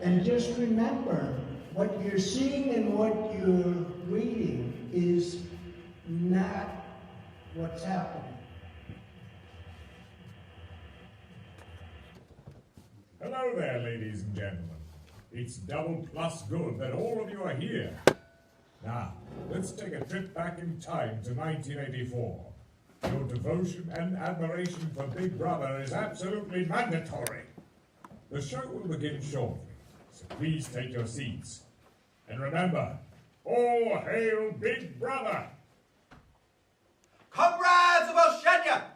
And just remember, what you're seeing and what you're reading is not what's happening. Hello there, ladies and gentlemen. It's double plus good that all of you are here. Now, let's take a trip back in time to 1984. Your devotion and admiration for Big Brother is absolutely mandatory. The show will begin shortly, so please take your seats. And remember, all hail Big Brother! Comrades of Oceania,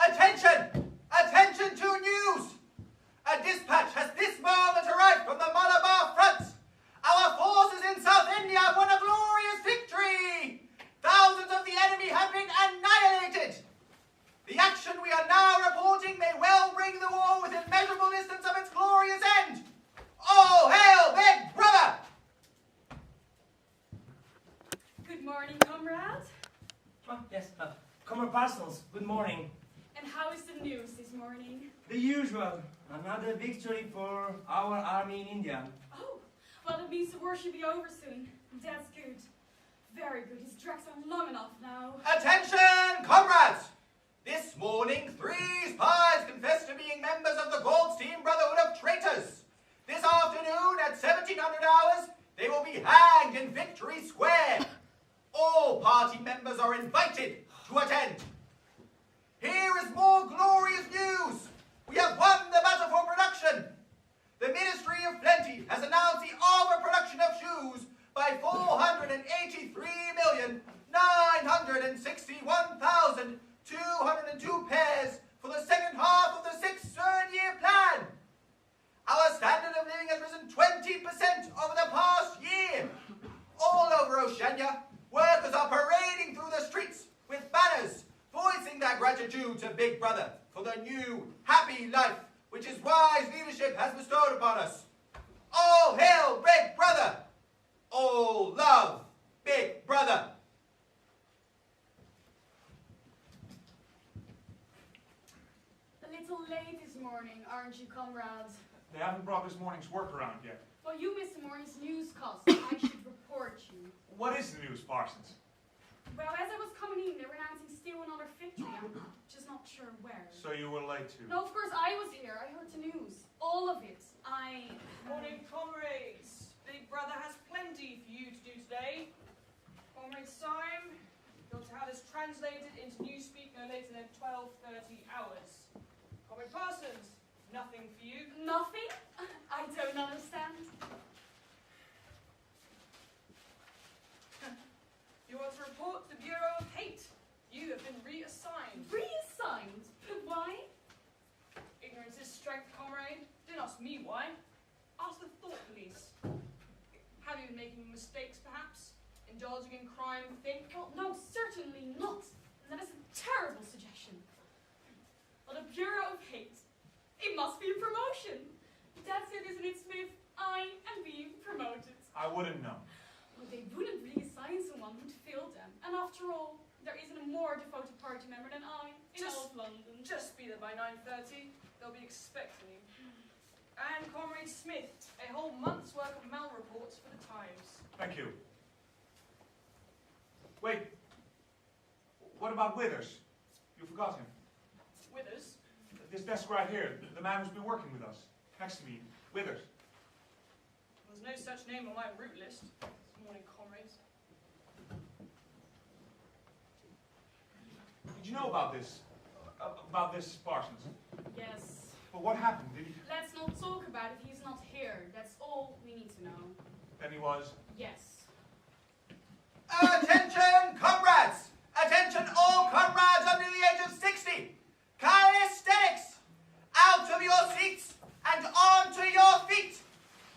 attention! Attention to news! A dispatch has this moment arrived from the Malabar front. Our forces in South India have won a glorious victory! Thousands of the enemy have been annihilated! The action we are now reporting may well bring the war within measurable distance of its glorious end! All hail Big Brother! Good morning, comrades. Yes, Comrade Parcels, good morning. And how is the news this morning? The usual, another victory for our army in India. Oh, well, it means the war should be over soon. That's good. Very good. His tracks are long enough now. Attention, comrades! This morning, 3 spies confessed to being members of the Goldstein Brotherhood of Traitors. This afternoon, at 1700 hours, they will be hanged in Victory Square. All party members are invited to attend. Here is more glorious news. We have won the battle for production. The Ministry of Plenty has announced the overproduction of shoes by 483,961,202 pairs for the second half of the 6th third-year plan. Our standard of living has risen 20% over the past year. All over Oceania, workers are parading through the streets with banners, voicing their gratitude to Big Brother for the new, happy life which his wise leadership has bestowed upon us. All hail Big Brother! All love Big Brother! A little late this morning, aren't you, comrades? They haven't brought this morning's work around yet. Well, you missed the morning's newscast. I should report you. What is the news, Parsons? Well, as I was coming in, they were announcing still another victory. I'm just not sure where. So you were late too. No, of course I was here. I heard the news. All of it. Morning, comrades. Big Brother has plenty for you to do today. Comrades, time. You're to have this translated into Newspeak no later than 12:30 hours. Comrade Parsons, nothing for you. Nothing? I don't understand. You are to report to the Bureau of Hate. You have been reassigned. Reassigned? Why? Ignorance is strength, comrade. Don't ask me why. Ask the thought police. Have you been making mistakes, perhaps? Indulging in crime, think? Well, no, certainly not. That is a terrible suggestion. Well, the Bureau of Hate. It must be a promotion. That's it, isn't it, Smith? I am being promoted. I wouldn't know. Well, they wouldn't reassign someone who'd failed them. And after all, there isn't a more devoted party member than I in all of London. Just be there by 9:30. They'll be expecting you. And Comrade Smith, a whole month's worth of mail reports for the Times. Thank you. Wait. What about Withers? You forgot him. Withers? This desk right here. The man who's been working with us. Next to me. Withers. There's no such name on my route list. This morning, comrades. Did you know about this? About this, Parsons? Yes. But what happened? Did he... Let's not talk about it. He's not here. That's all we need to know. Then he was... Yes. Attention, comrades! Attention, all comrades under the age of 60! Calisthenics! Out of your seats and onto your feet!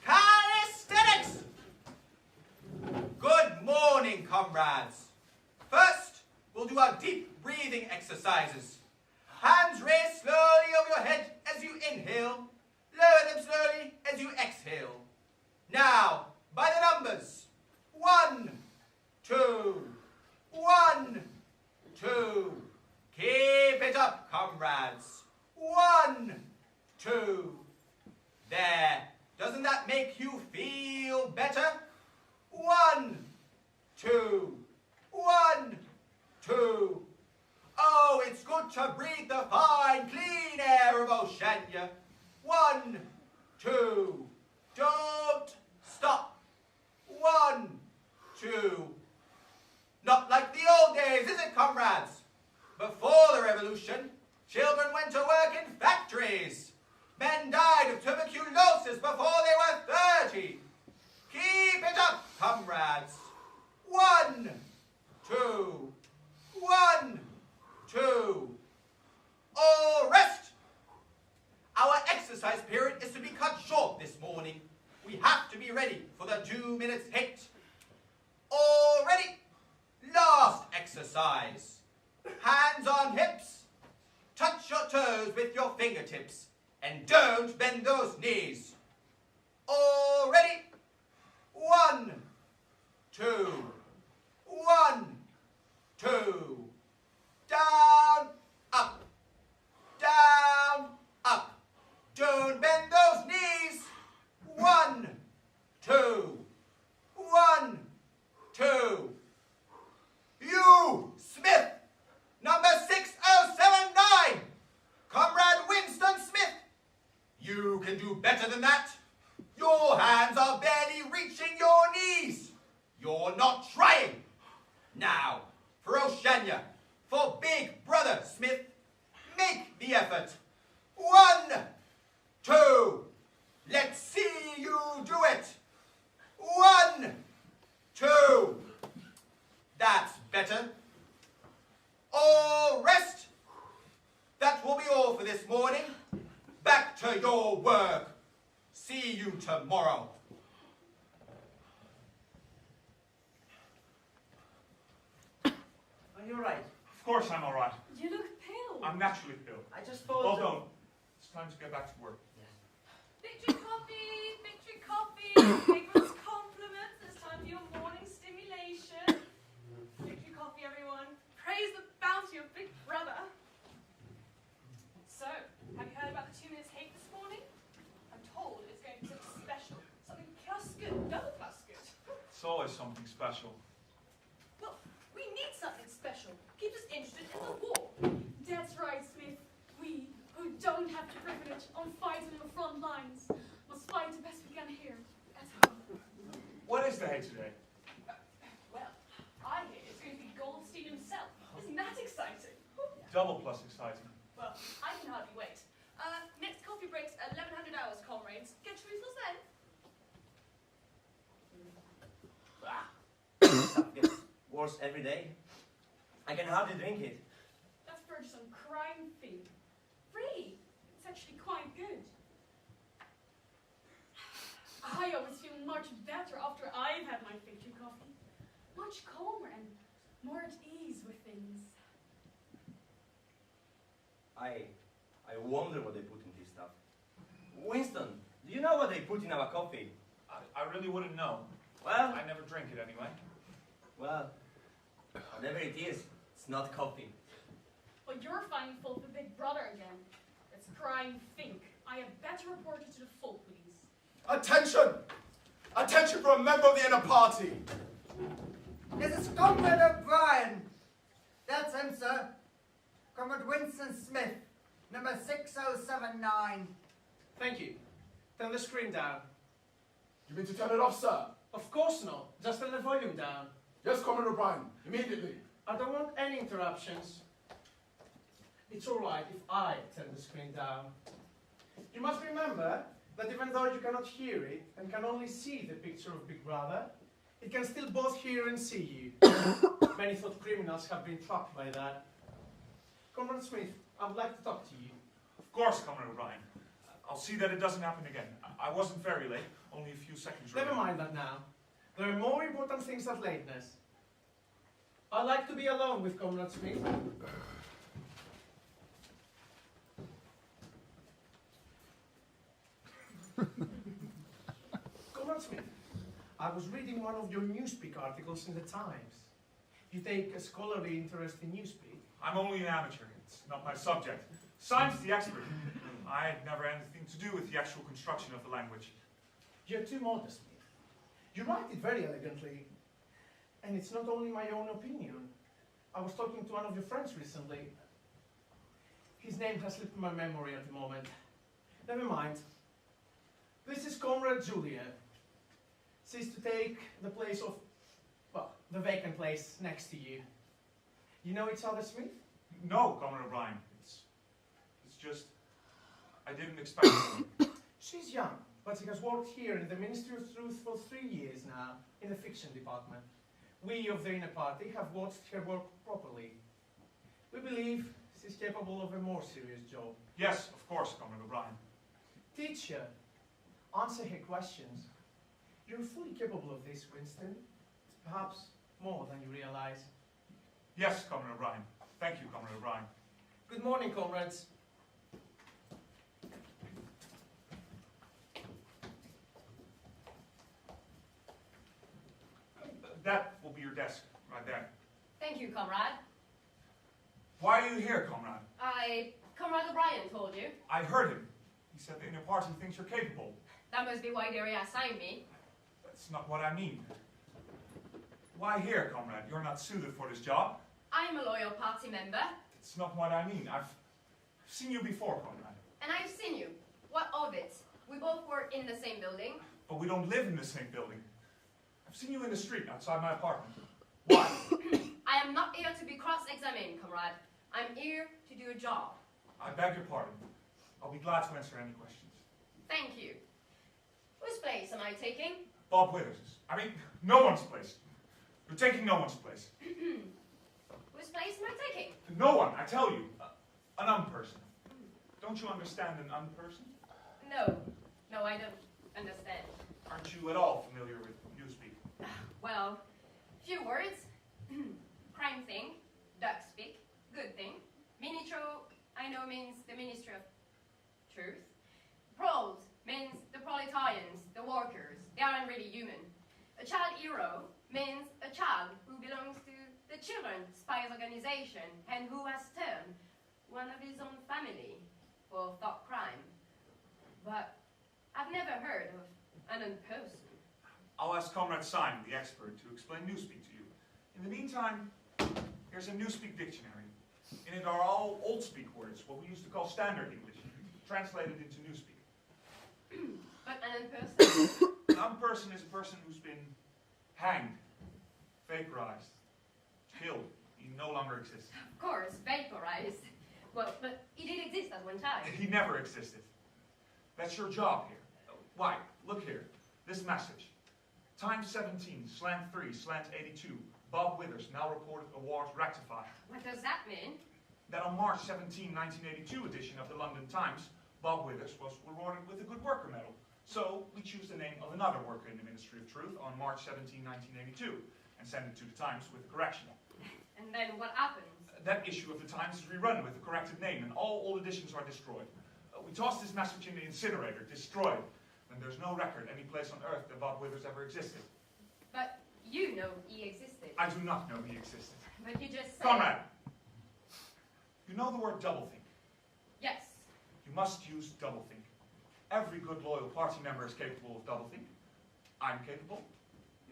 Calisthenics! Good morning, comrades. First, we'll do our deep breathing exercises. Hands raised slowly over your head as you inhale. Lower them slowly as you exhale. Now, by the numbers. 1, 2, 1, 2. Keep it up, comrades. 1, 2. There. Doesn't that make you feel better? 1, 2, 1, 2. Oh, it's good to breathe the fine, clean air of Oceania. 1, 2. Don't stop. 1, 2. Not like the old days, is it, comrades? Before the revolution, children went to work in factories. Men died of tuberculosis before they were 30. Keep it up, comrades. 1, 2. 1, 2. All rest. Our exercise period is to be cut short this morning. We have to be ready for the 2 minutes hit. All ready? Last exercise. Hands on hips. Touch your toes with your fingertips. And don't bend those knees. All ready? 1, 2. 1, 2. Down, up. Down, up. Don't bend those knees. 1, 2. 1, 2. You, Smith, number 6079. Comrade Winston Smith. You can do better than that. Your hands are barely reaching your knees. You're not trying. Now, for Oceania, for Big Brother Smith, make the effort. 1, 2. Let's see you do it. 1, 2. That's better. All rest. That will be all for this morning. Back to your work. See you tomorrow. Are you alright? Of course I'm all right. You look pale. I'm naturally ill. I just thought... Hold on. It's time to get back to work. Victory coffee, victory coffee. Everyone's compliments. It's time for your morning stimulation. Victory coffee, everyone. Praise the bounty of Big Brother. So, have you heard about the 2 minutes hate this morning? I'm told it's going to be something special. Something plus good, double plus good. It's always something special. Well, we need something special. Keep us interested in the war. That's right, Smith. We, who don't have the privilege of fighting on the front lines, must fight the best we can here at home. What is the hate today? Well, I hear it's going to be Goldstein himself. Isn't that exciting? Double plus exciting. Well, I can hardly wait. Next coffee break's at 1100 hours, comrades. Get your refills then. Stuff gets worse every day. I can hardly drink it. That's purchased on crime fee. Free. It's actually quite good. I always feel much better after I've had my victory coffee. Much calmer and more at ease with things. I wonder what they put in this stuff. Winston, do you know what they put in our coffee? I really wouldn't know. Well, I never drink it anyway. well, whatever it is, it's not coffee. Well, you're finding fault with Big Brother again. It's crime think. I have better reported to the full police. Attention! Attention for a member of the inner party! This is Comrade O'Brien. That's him, sir. Comrade Winston Smith, number 6079. Thank you. Turn the screen down. You mean to turn it off, sir? Of course not. Just turn the volume down. Yes, Comrade O'Brien. Immediately. I don't want any interruptions. It's alright if I turn the screen down. You must remember that even though you cannot hear it and can only see the picture of Big Brother, it can still both hear and see you. Many thought criminals have been trapped by that. Comrade Smith, I would like to talk to you. Of course, Comrade O'Brien. I'll see that it doesn't happen again. I wasn't very late, only a few seconds Never early. mind that now. There are more important things than lateness. I like to be alone with Comrade Smith. Comrade Smith, I was reading one of your Newspeak articles in the Times. You take a scholarly interest in Newspeak. I'm only an amateur. It's not my subject. Simon's the expert. I had never had anything to do with the actual construction of the language. You're too modest, Smith. You write it very elegantly. And it's not only my own opinion. I was talking to one of your friends recently. His name has slipped my memory at the moment. Never mind. This is Comrade Julia. She's to take the place of, well, the vacant place next to you. You know each other, Smith? No, Comrade O'Brien. It's just, I didn't expect it. She's young, but she has worked here in the Ministry of Truth for 3 years now, in the fiction department. We of the Inner Party have watched her work properly. We believe she's capable of a more serious job. Yes, of course, Comrade O'Brien. Teach her. Answer her questions. You're fully capable of this, Winston. Perhaps more than you realize. Yes, Comrade O'Brien. Thank you, Comrade O'Brien. Good morning, comrades. That will be your desk, right there. Thank you, comrade. Why are you here, Comrade? Comrade O'Brien told you. I heard him. He said the Inner Party thinks you're capable. That must be why they reassigned me. That's not what I mean. Why here, Comrade? You're not suited for this job. I'm a loyal party member. That's not what I mean. I've seen you before, Comrade. And I've seen you. What of it? We both work in the same building. But we don't live in the same building. I've seen you in the street outside my apartment. Why? I am not here to be cross-examined, comrade. I'm here to do a job. I beg your pardon. I'll be glad to answer any questions. Thank you. Whose place am I taking? Bob Withers's. I mean, no one's place. You're taking no one's place. Whose place am I taking? No one, I tell you. An unperson. Don't you understand an unperson? No, I don't understand. Aren't you at all familiar with Newspeak? Well, few words. Crime thing, duck speak, good thing. Ministro, I know means the Ministry of Truth. Proles means the proletarians, the workers. They aren't really human. A child hero means a child who belongs to the Children's Spies Organization and who has turned one of his own family for thought crime. But I've never heard of an unperson. I'll ask Comrade Simon, the expert, to explain Newspeak to you. In the meantime, here's a Newspeak dictionary. In it are all Old Speak words, what we used to call Standard English, translated into Newspeak. But an unperson? An unperson is a person who's been hanged, vaporized, killed. He no longer exists. Of course, vaporized. Well, but he did exist at one time. He never existed. That's your job here. Why? Look here. This message. Time 17, slant 3, slant 82. Bob Withers, now reported awards rectified. What does that mean? That on March 17, 1982 edition of the London Times, Bob Withers was rewarded with a Good Worker Medal. So we choose the name of another worker in the Ministry of Truth on March 17, 1982, and send it to the Times with a correction. And then what happens? That issue of the Times is rerun with the corrected name, and all old editions are destroyed. We toss this message in the incinerator, destroyed. And there's no record any place on earth that Bob Withers ever existed. But you know he existed. I do not know he existed. But you just said... Comrade! You know the word doublethink? Yes. You must use doublethink. Every good loyal party member is capable of doublethink. I'm capable.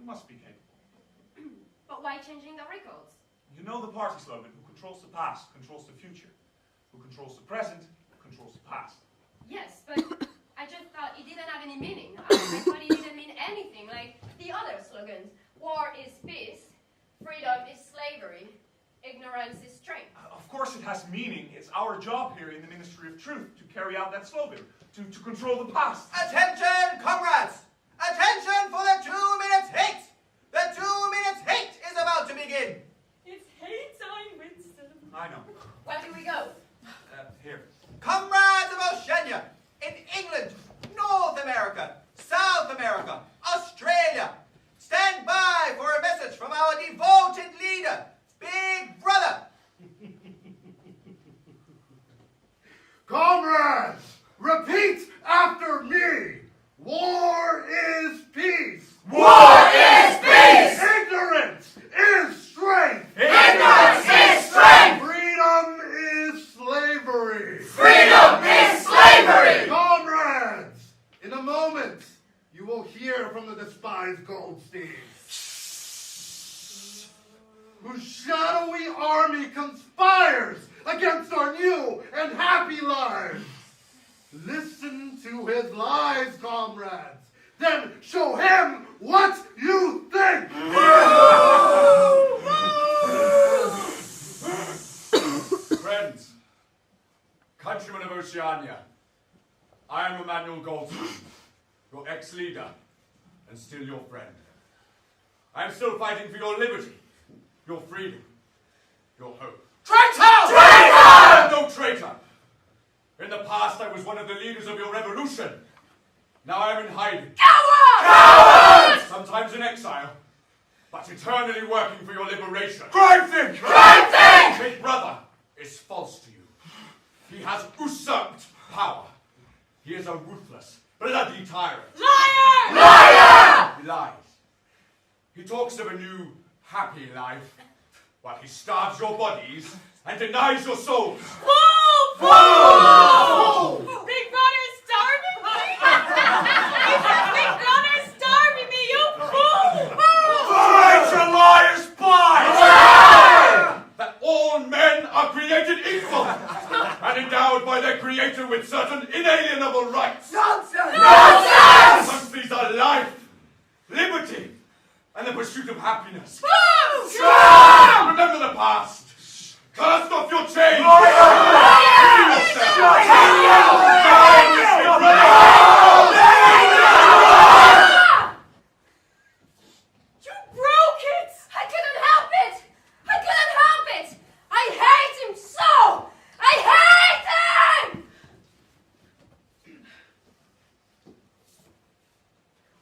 You must be capable. But why changing the records? You know the party slogan, who controls the past, controls the future. Who controls the present, controls the past. Yes, but I just thought it didn't have any meaning. I thought it didn't mean anything like the other slogans. War is peace, freedom is slavery, ignorance is strength. Of course it has meaning. It's our job here in the Ministry of Truth to carry out that slogan, to control the past. Attention, comrades! Attention for the 2 minutes hate! The 2 minutes hate is about to begin! It's hate time, Winston. I know. Where do we go? Here. Comrades of Oceania, in England, North America, South America, Australia, stand by for a message from our devoted leader, Big Brother. Comrades, repeat after me. War is peace. War is peace! Ignorance is strength. Ignorance is strength! Freedom is slavery. Freedom is slavery! Comrades, in a moment, you will hear from the despised Goldsteins, whose shadowy army conspires against our new and happy lives. Listen to his lies, comrades. Then show him what you think. Friends, countrymen of Oceania, I am Emmanuel Goldstein, your ex-leader, and still your friend. I am still fighting for your liberty, your freedom, your hope. Traitor! I am no traitor! In the past, I was one of the leaders of your revolution. Now I am in hiding. Coward! Sometimes in exile, but eternally working for your liberation. Crimethink! Crimethink! Big Brother is false to you. He has usurped power. He is a ruthless, bloody tyrant. Liar! Liar! He lies. He talks of a new, happy life, while he starves your bodies and denies your souls. Fool! Fool! Big Brother is starving me? Big Brother is starving me, you fool! Traitor, liar, spy! That all men are created equal and endowed by their Creator with certain inalienable rights. Nonsense! Nonsense! Amongst these are life, liberty, and the pursuit of happiness. Remember the past. Cast off your chains. Free yourself. You broke it! I couldn't help it! I couldn't help it! I hate him so! I hate him!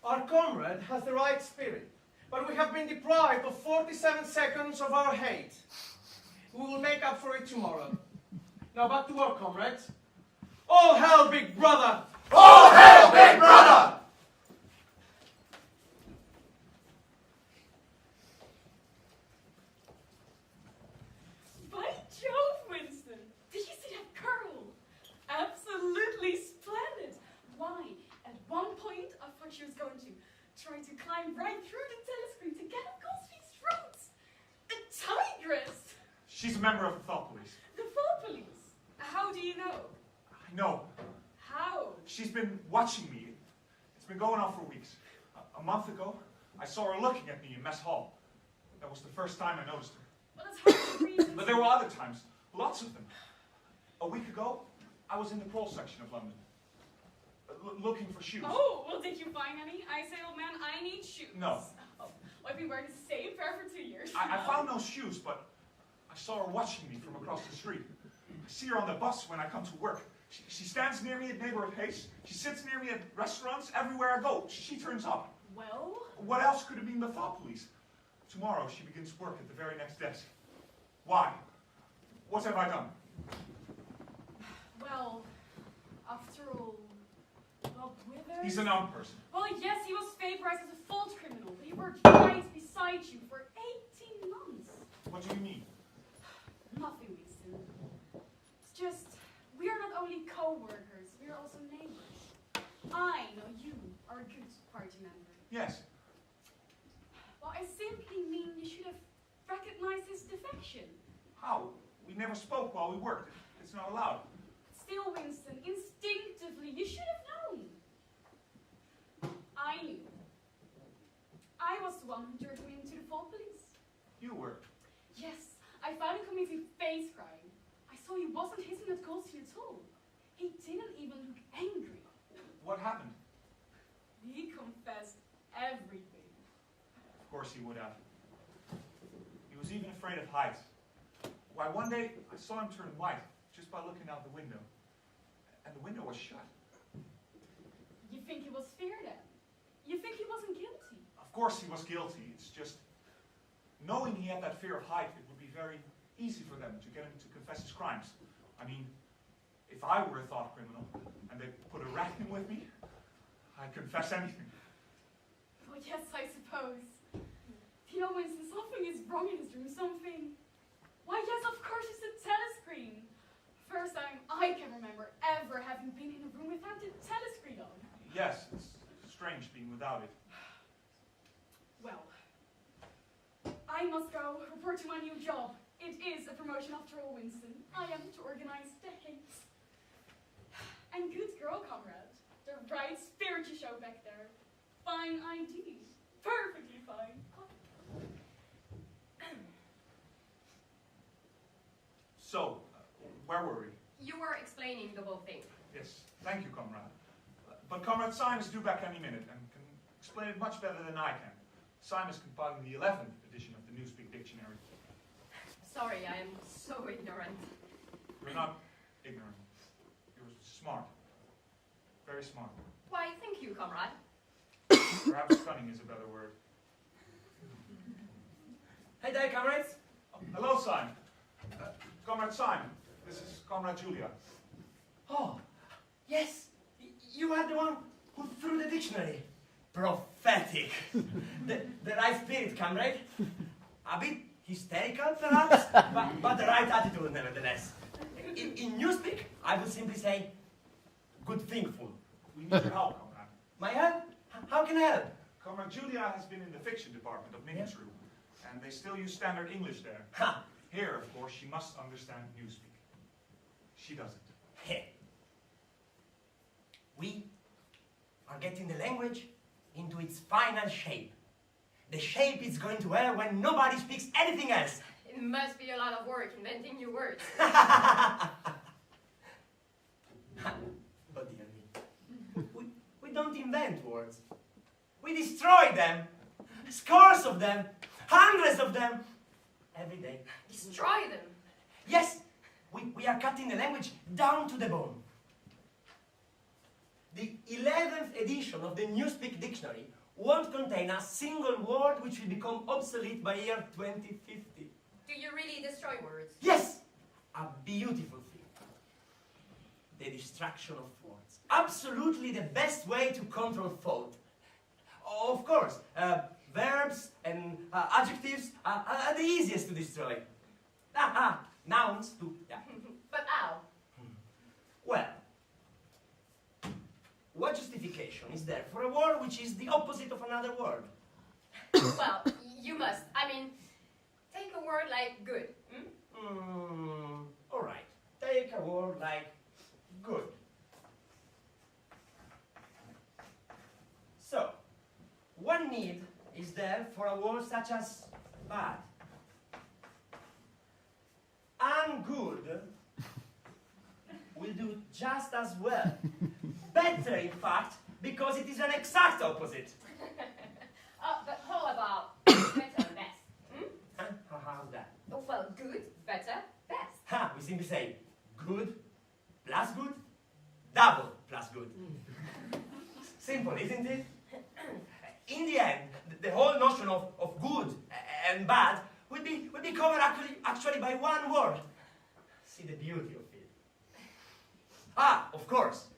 Our comrade has the right spirit, but we have been deprived of 47 seconds of our hate. We will make up for it tomorrow. Now back to our comrades. All hail, Big Brother! All hail, Big Brother! By Jove, Winston! Did you see that girl? Absolutely splendid! Why, at one point I thought she was going to try to climb right through the telescreen to get at Goldstein's throat! A tigress! She's a member of the thought police. The Fall Police! How do you know? I know. How? She's been watching me. It's been going on for weeks. A month ago, I saw her looking at me in mess hall. That was the first time I noticed her. Well, that's hard to reason. But there were other times, lots of them. A week ago, I was in the prole section of London, looking for shoes. Oh, well, did you find any? I say, old man, I need shoes. No. Oh, I've been wearing the same pair for 2 years. I found no shoes, but I saw her watching me from across the street. I see her on the bus when I come to work. She stands near me at neighborhood hates. She sits near me at restaurants. Everywhere I go, she turns up. Well? What else could it be the thought police? Tomorrow, she begins work at the very next desk. Why? What have I done? Well, after all, Bob Withers... He's a known person. Well, yes, he was vaporized as a fault criminal, but he worked right beside you for 18 months. What do you mean? Nothing, Winston. It's just, we are not only co-workers, we are also neighbors. I know you are a good party member. Yes. Well, I simply mean you should have recognized his defection. How? We never spoke while we worked. It's not allowed. Still, Winston, instinctively, you should have known. I knew. I was the one who turned him into the Fall Police. You were. Yes, I found him committing face crime. I saw he wasn't hissing at Goldstein at all. He didn't even look angry. What happened? He confessed everything. Of course he would have. He was even afraid of heights. Why, one day I saw him turn white just by looking out the window. And the window was shut. You think he was fear then? You think he wasn't guilty? Of course he was guilty. It's just, knowing he had that fear of height, it would be very easy for them to get him to confess his crimes. I mean, if I were a thought criminal and they put a rat in with me, I'd confess anything. Well, yes, I suppose. You know, Winston, something is wrong in his room, something. Why, yes, of course, it's a telescreen. First time I can remember ever having been in a room without the telescreen on. Yes, it's strange being without it. Well, I must go report to my new job. It is a promotion after all, Winston. I am to organize decades. And good girl, comrade. The right spirit you show back there. Fine ID. Perfectly fine. So, where were we? You were explaining the whole thing. Yes, thank you, comrade. But Comrade Syme is due back any minute and can explain it much better than I can. Syme is compiling the 11th edition of the Newspeak Dictionary. Sorry, I am so ignorant. You're not ignorant. You're smart. Very smart. Why, thank you, comrade. Perhaps cunning is a better word. Hey there, comrades. Hello, Syme. Comrade Syme, this is Comrade Julia. Oh, yes. You are the one who threw the dictionary. Prophetic. the right spirit, comrade. A bit hysterical, perhaps, but the right attitude, nevertheless. In Newspeak, I would simply say, good thinkful. We need your help, comrade. My help? How can I help? Comrade Julia has been in the fiction department of Minitrue, and they still use standard English there. Ha! Here, of course, she must understand Newspeak. She doesn't. Hey. We are getting the language into its final shape. The shape it's going to wear when nobody speaks anything else. It must be a lot of work inventing new words. But dear me, we don't invent words. We destroy them. Scores of them. Hundreds of them. Every day. Destroy them. Yes, we are cutting the language down to the bone. The 11th edition of the Newspeak Dictionary won't contain a single word which will become obsolete by year 2050. Do you really destroy words? Yes! A beautiful thing. The destruction of words. Absolutely the best way to control thought. Of course, verbs and adjectives are the easiest to destroy. Nouns too. Yeah. But how? Well, what justification is there for a word which is the opposite of another word? Well, you must. I mean, take a word like good. All right. Take a word like good. So, what need is there for a word such as bad? Ungood will do just as well. Better, in fact, because it is an exact opposite. But how about better and best? How's that? Oh, well, good, better, best. We simply say good plus good, double plus good. Simple, isn't it? In the end, the whole notion of good and bad will be covered actually by one word. See the beauty of it. Of course,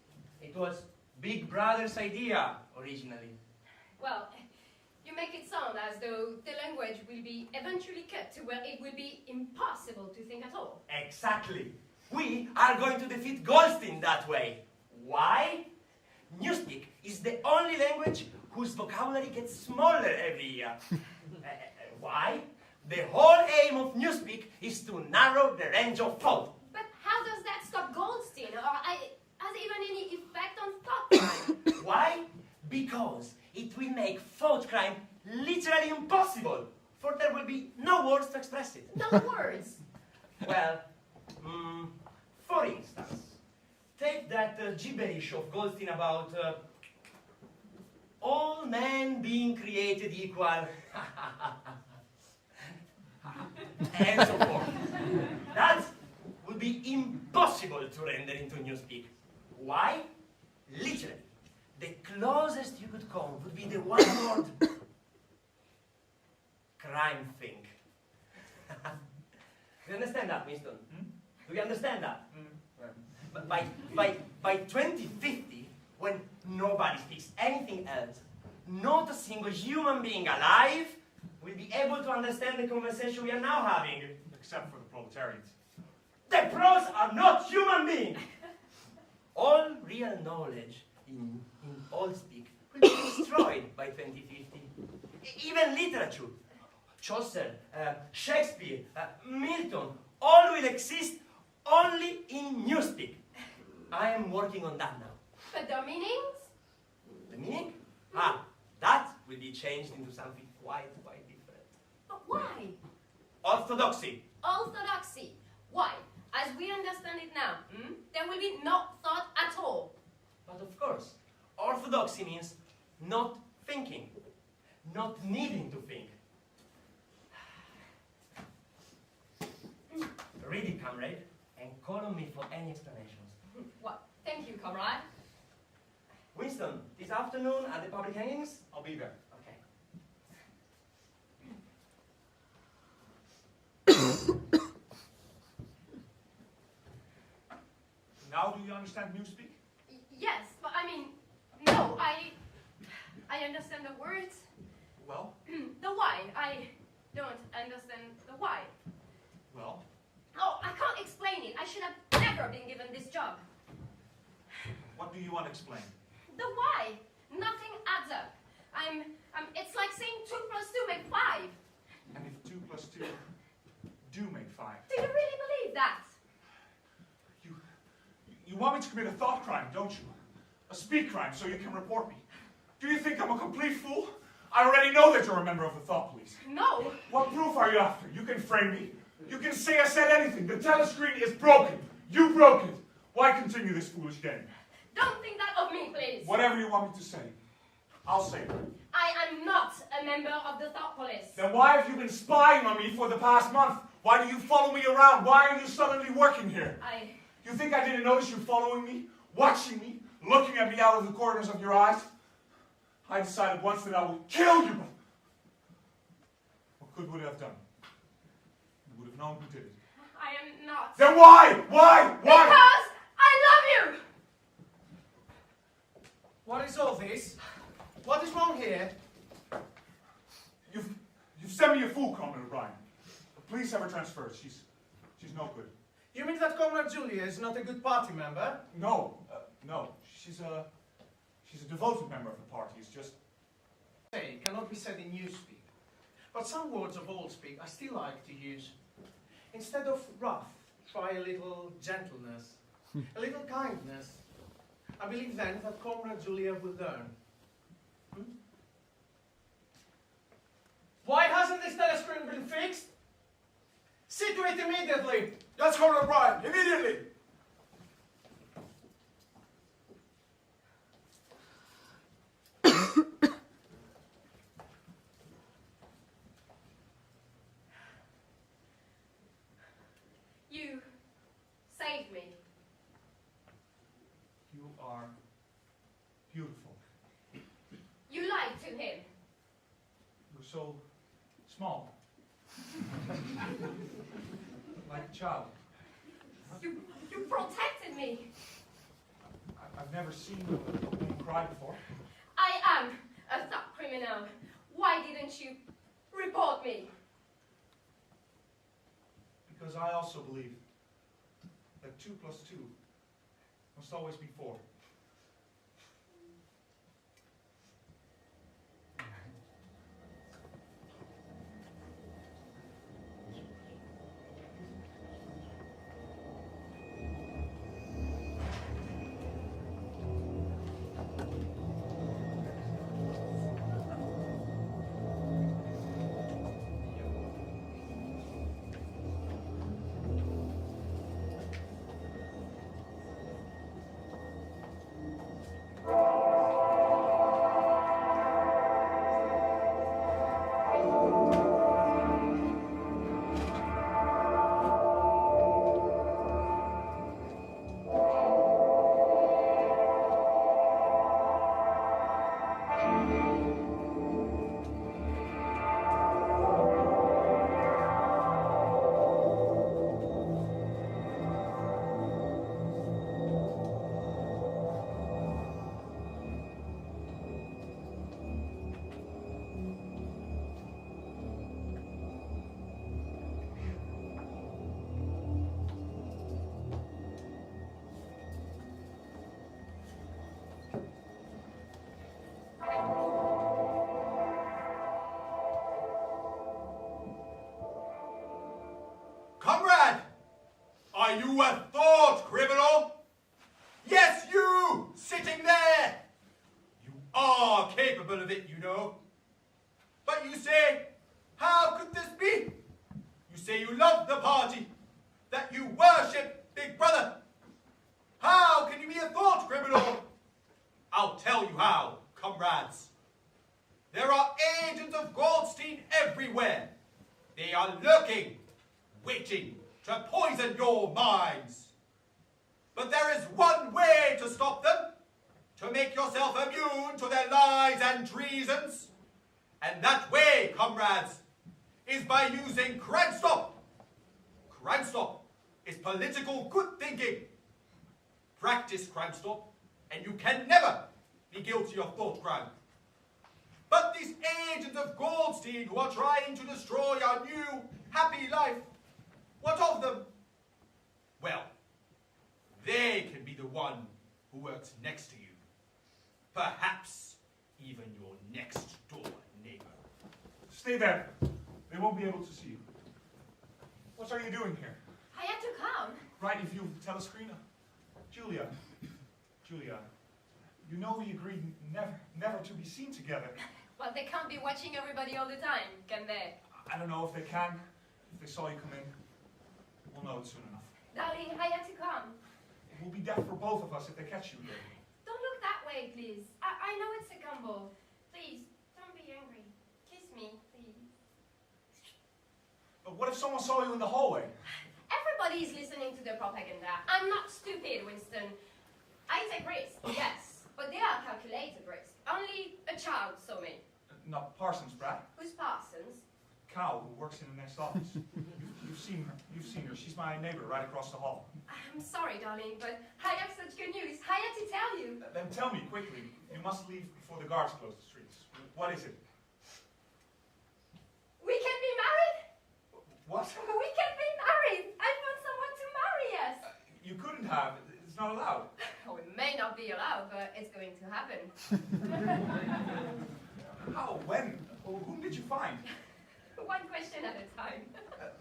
it was Big Brother's idea originally. Well, you make it sound as though the language will be eventually cut to where it will be impossible to think at all. Exactly. We are going to defeat Goldstein that way. Why? Newspeak is the only language whose vocabulary gets smaller every year. Why? The whole aim of Newspeak is to narrow the range of thought. But how does that stop Goldstein? Or has it even any effect on thought crime? Why? Because it will make thought crime literally impossible, for there will be no words to express it. No words? Well, for instance, take that gibberish of Goldstein about all men being created equal, and so forth. That would be impossible to render into Newspeak. Why? Literally, the closest you could come would be the one word crime thing. You understand that, Winston? Do you understand that? But by 2050, when nobody speaks anything else, not a single human being alive will be able to understand the conversation we are now having. Except for the proletarians. The pros are not human beings! All real knowledge in old speak will be destroyed by 2050. even literature. Chaucer, Shakespeare, Milton, all will exist only in Newspeak. I am working on that now. But the meanings? The meaning? That will be changed into something quite different. But why? Orthodoxy. Orthodoxy. Why? As we understand it now, there will be no thought at all. But of course, orthodoxy means not thinking, not needing to think. Read it, comrade, and call on me for any explanations. What? Thank you, comrade. Winston, this afternoon at the public hangings? I'll be there. Okay. Now do you understand Newspeak? Yes, but I mean, no, I understand the words. Well, The why. I don't understand the why. well, Oh, I can't explain it. I should have never been given this job. what do you want to explain? The why. Nothing adds up. It's like saying 2 plus 2 make 5. And if 2 plus 2 do make 5, Do you really believe that? you want me to commit a thought crime, don't you? A speak crime so you can report me. Do you think I'm a complete fool? I already know that you're a member of the thought police. No. What proof are you after? You can frame me. You can say I said anything. The telescreen is broken. You broke it. Why continue this foolish game? Don't think that of me, please. Whatever you want me to say, I'll say it. I am not a member of the thought police. Then why have you been spying on me for the past month? Why do you follow me around? Why are you suddenly working here? You think I didn't notice you following me? Watching me? Looking at me out of the corners of your eyes? I decided once that I would kill you. What good would it have done? You would have known who did it. I am not. Then why? Why? Because I love you! What is all this? What is wrong here? You've sent me a fool, Comrade O'Brien. Please have her transferred. She's no good. You mean that Comrade Julia is not a good party member? No. She's a devoted member of the party. It's just... Say, cannot be said in Newspeak. But some words of Old Speak I still like to use. Instead of wrath, try a little gentleness, a little kindness. I believe then that Comrade Julia will learn. Why hasn't this telescreen been fixed? See to it immediately! Yes, Comrade O'Brien, immediately! You saved me. You are beautiful. You lied to him. You're so small. Like a child. You protected me. I've never seen a woman cry before. I am a thought criminal. Why didn't you report me? Because I also believe that 2 plus 2 must always be 4. you say, how could this be? You say you love the party, that you worship Big Brother. How can you be a thought criminal? I'll tell you how, comrades. There are agents of Goldstein everywhere. They are lurking, waiting to poison your minds. But there is one way to stop them, to make yourself immune to their lies and treasons. And that way, comrades, is by using Crime Stop. Crime Stop is political good thinking. Practice Crime Stop, and you can never be guilty of thought crime. But these agents of Goldstein who are trying to destroy our new, happy life, what of them? Well, they can be the one who works next to you. Perhaps even your next door neighbor. Stay there. They won't be able to see you. What are you doing here? I had to come. Right in view of the telescreen? Julia, you know we agreed never to be seen together. Well, they can't be watching everybody all the time, can they? I don't know if they can. If they saw you come in, we'll know it soon enough. Darling, I had to come. It will be death for both of us if they catch you here. Don't look that way, please. I know it's a gamble. Please, don't be angry. Kiss me, please. But what if someone saw you in the hallway? Everybody's listening to the propaganda. I'm not stupid, Winston. I take risks, yes, but they are calculated risks. Only a child saw me. Not Parsons, Brad. Who's Parsons? Cal, who works in the next office. You've seen her. You've seen her. She's my neighbor right across the hall. I'm sorry, darling, but I have such good news. I had to tell you. Then tell me quickly. You must leave before the guards close the streets. What is it? We can be married? What? We can be married. I want someone to marry us. You couldn't have. It's not allowed. Oh, it may not be allowed, but it's going to happen. How? When? Whom did you find? One question at a time.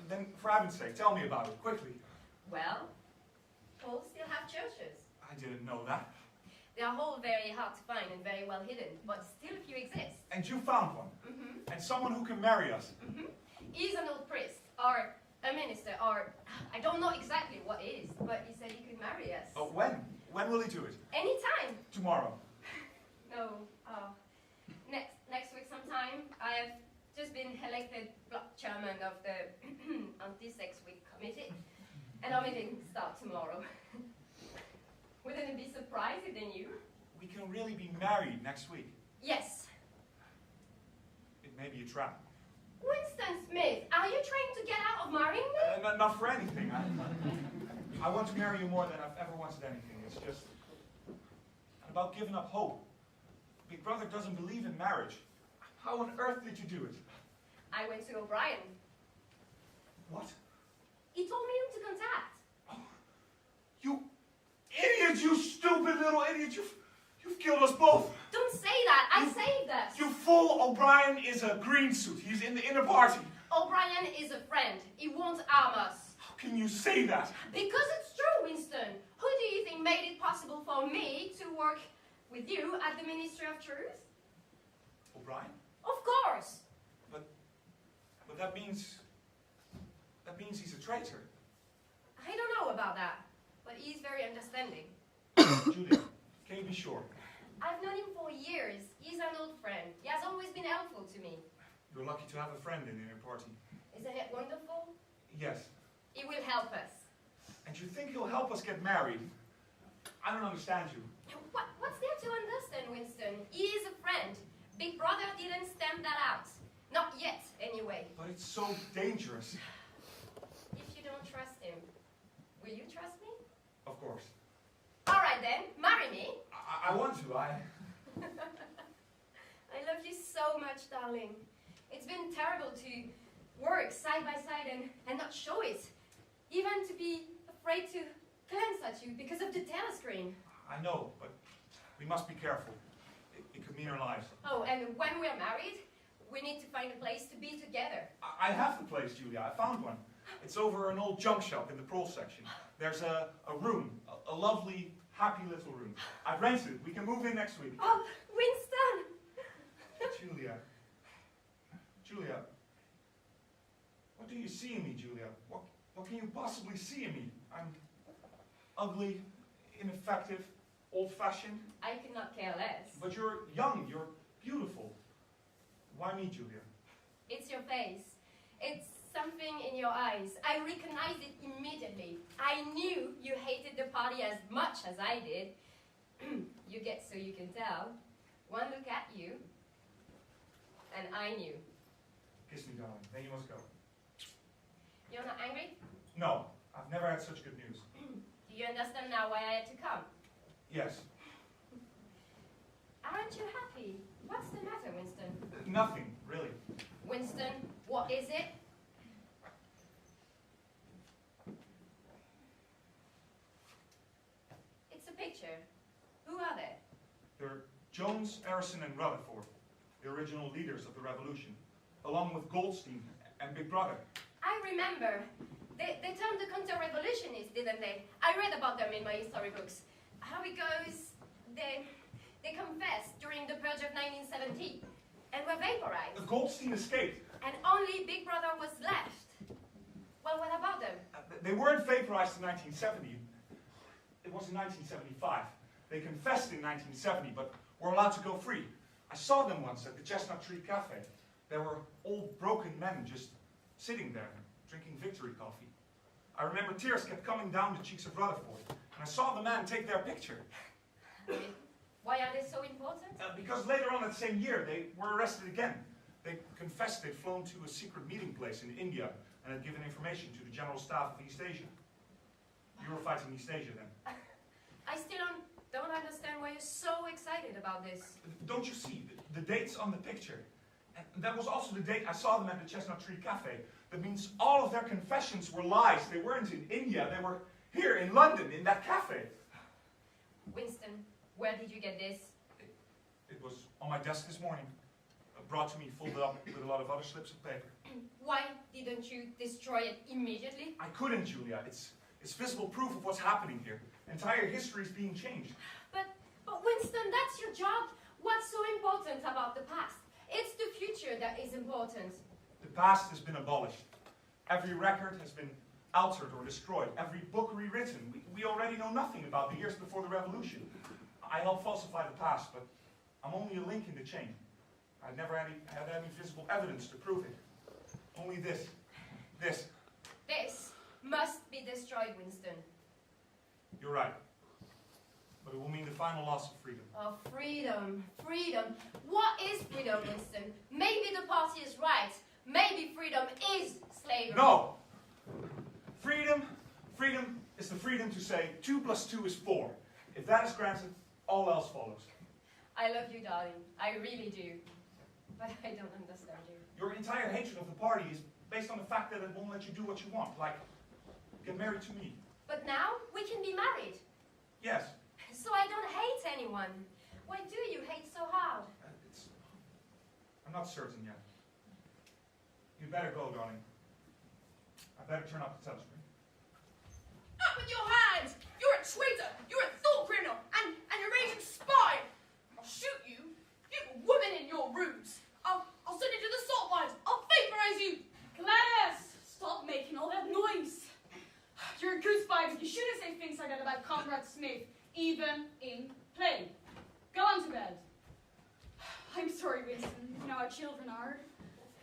Then, for heaven's sake, tell me about it, quickly. Well, all still have churches. I didn't know that. They are all very hard to find and very well hidden, but still a few exist. And you found one? Mm-hmm. And someone who can marry us? Mm-hmm. He's an old priest, or a minister, or I don't know exactly what it is, but he said he could marry us. Oh, when? When will he do it? Anytime. Tomorrow. No, next week sometime. I have just been elected block chairman of the Anti-Sex Week Committee, and our meeting starts tomorrow. Wouldn't it be surprised if they knew? We can really be married next week. Yes. It may be a trap. Winston Smith, are you trying to get out of marrying me? Not for anything. I want to marry you more than I've ever wanted anything. It's just about giving up hope. Big Brother doesn't believe in marriage. How on earth did you do it? I went to O'Brien. What? He told me who to contact. Oh, you idiot! You stupid little idiot! You've killed us both! Don't say that! I saved us! You fool! O'Brien is a green suit. He's in the inner party. O'Brien is a friend. He won't harm us. How can you say that? Because it's true, Winston. Who do you think made it possible for me to work with you at the Ministry of Truth? O'Brien? Of course! But that means he's a traitor. I don't know about that, but he's very understanding. Julia, can you be sure? I've known him for years. He's an old friend. He has always been helpful to me. You're lucky to have a friend in your party. Isn't it wonderful? Yes. He will help us. And you think he'll help us get married? I don't understand you. What's there to understand, Winston? He is a friend. Big Brother didn't stamp that out. Not yet, anyway. But it's so dangerous. If you don't trust him, will you trust me? Of course. All right then, marry me. I want to. I love you so much, darling. It's been terrible to work side by side and not show it. Even to be afraid to glance at you because of the telescreen. I know, but we must be careful. It could mean our lives. Oh, and when we're married, we need to find a place to be together. I have the place, Julia. I found one. It's over an old junk shop in the prole section. There's a room, a lovely, happy little room. I've rented it. We can move in next week. Oh, Winston! Julia, Julia, what do you see in me, Julia? What can you possibly see in me? I'm ugly, ineffective, old-fashioned. I could not care less. But you're young, you're beautiful. Why me, Julia? It's your face. It's something in your eyes. I recognized it immediately. I knew you hated the party as much as I did. You get so you can tell. One look at you, and I knew. Kiss me, darling. Then you must go. You're not angry? No, I've never had such good news. Do you understand now why I had to come? Yes. Aren't you happy? What's the matter, Winston? Nothing, really. Winston, what is it? It's a picture. Who are they? They're Jones, Harrison, and Rutherford, the original leaders of the revolution, along with Goldstein and Big Brother. I remember. They turned the counter-revolutionists, didn't they? I read about them in my history books. How it goes, they confessed during the purge of 1970 and were vaporized. Goldstein escaped. And only Big Brother was left. Well, what about them? They weren't vaporized in 1970. It was in 1975. They confessed in 1970, but were allowed to go free. I saw them once at the Chestnut Tree Cafe. They were old, broken men just sitting there, drinking victory coffee. I remember tears kept coming down the cheeks of Rutherford, and I saw the man take their picture. Why are they so important? Because later on that same year, they were arrested again. They confessed they'd flown to a secret meeting place in India and had given information to the General Staff of East Asia. You were fighting East Asia then. I still don't understand why you're so excited about this. Don't you see the dates on the picture? And that was also the date I saw them at the Chestnut Tree Cafe. That means all of their confessions were lies. They weren't in India. They were here in London, in that cafe. Winston, where did you get this? It was on my desk this morning. Brought to me, folded up with a lot of other slips of paper. Why didn't you destroy it immediately? I couldn't, Julia. It's visible proof of what's happening here. Entire history is being changed. But Winston, that's your job. What's so important about the past? It's the future that is important. The past has been abolished. Every record has been altered or destroyed. Every book rewritten. We already know nothing about the years before the revolution. I helped falsify the past, but I'm only a link in the chain. I've never had any visible evidence to prove it. Only this. This. This must be destroyed, Winston. You're right. But it will mean the final loss of freedom. Oh, freedom. Freedom. What is freedom, Winston? Maybe the party is right. Maybe freedom is slavery. No! Freedom is the freedom to say 2 + 2 is 4. If that is granted, all else follows. I love you, darling. I really do. But I don't understand you. Your entire hatred of the party is based on the fact that it won't let you do what you want, like get married to me. But now we can be married. Yes. So I don't hate anyone. Why do you hate so hard? I'm not certain yet. You'd better go, darling. I better turn up the telescreen. Up with your hands! You're a traitor! You're a thought criminal! And you're a raging spy! I'll shoot you! You have a woman in your rooms! I'll send you to the salt mines! I'll vaporize you! Gladys! Stop making all that noise! You're a good spy, but you shouldn't say things like that about Comrade Smith, even in play. Go on to bed. I'm sorry, Winston. You know how children are.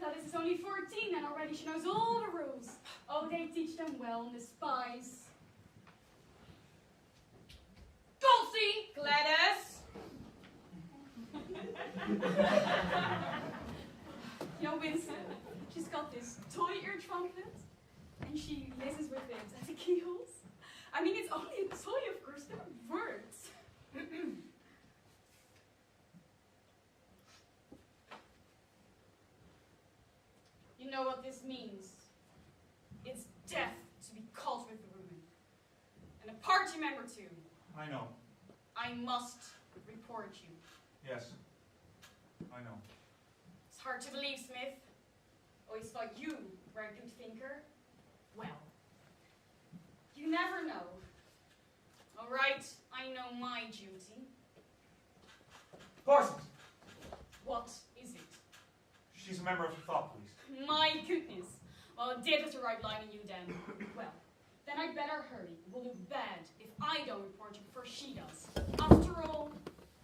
Gladys is only 14 and already she knows all the rules. Oh, they teach them well in the spies. Goldstein! Gladys! You know, Winston, she's got this toy ear trumpet, and she listens with it at the keyholes. I mean, it's only a toy, of course, there are words. You know what this means? It's death to be caught with the woman. And a party member too. I know. I must report you. Yes. I know. It's hard to believe, Smith. Always thought you were a good thinker. Well, you never know. All right, I know my duty. Parsons! What is it? She's a member of the thought police. My goodness. Well, Dave has the right line on you then. Well, then I better hurry. It will look bad if I don't report you before she does. After all,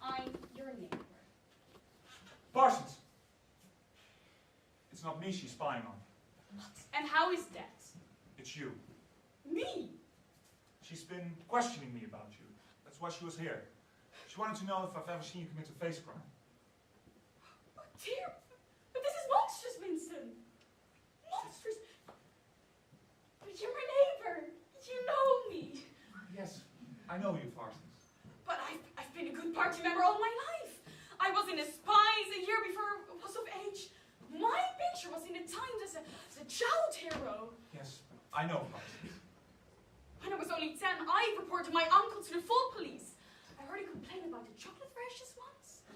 I'm your neighbor. Parsons! It's not me she's spying on. What? And how is that? It's you. Me? She's been questioning me about you. That's why she was here. She wanted to know if I've ever seen you commit a face crime. Oh dear, but this is monstrous, Winston. Monstrous. But you're my neighbor. You know me. Yes, I know you, Parsons. But I've been a good party member all my life. I was in the Spies a year before I was of age. My picture was in the Times as a child hero. Yes, I know, Parsons. When I was only 10, I reported my uncle to the full police. I heard him complain about the chocolate rashes once.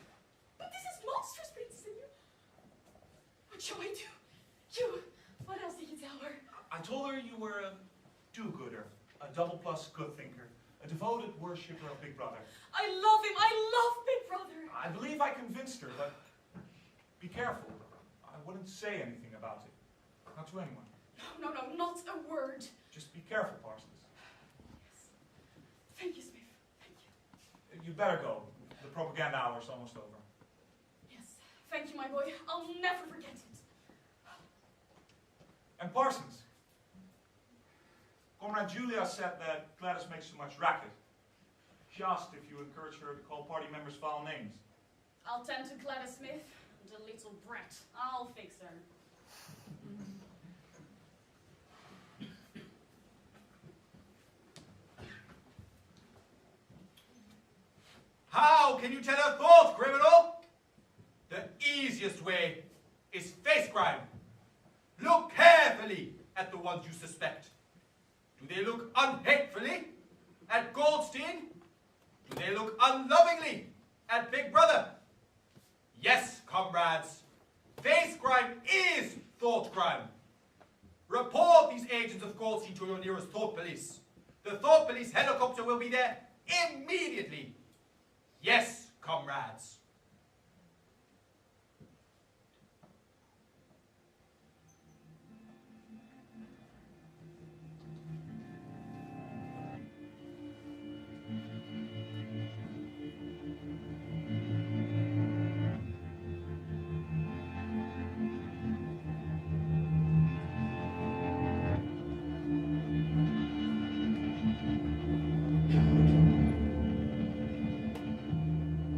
But this is monstrous, Winston. What shall I do? What else did you tell her? I told her you were a do-gooder, a double-plus good thinker, a devoted worshipper of Big Brother. I love him. I love Big Brother. I believe I convinced her, but be careful. I wouldn't say anything about it. Not to anyone. No, not a word. Just be careful, Parsons. Yes. Thank you, Smith. Thank you. You'd better go. The propaganda hour's almost over. Yes. Thank you, my boy. I'll never forget it. And Parsons, Comrade Julia said that Gladys makes too much racket. She asked if you encourage her to call party members foul names. I'll tend to Gladys Smith, the little brat. I'll fix her. How can you tell her thought, criminal? The easiest way is face crime. Look carefully at the ones you suspect. Do they look unhatefully at Goldstein? Do they look unlovingly at Big Brother? Yes, comrades, face crime is thought crime. Report these agents of Goldstein to your nearest thought police. The thought police helicopter will be there immediately. Yes, comrades.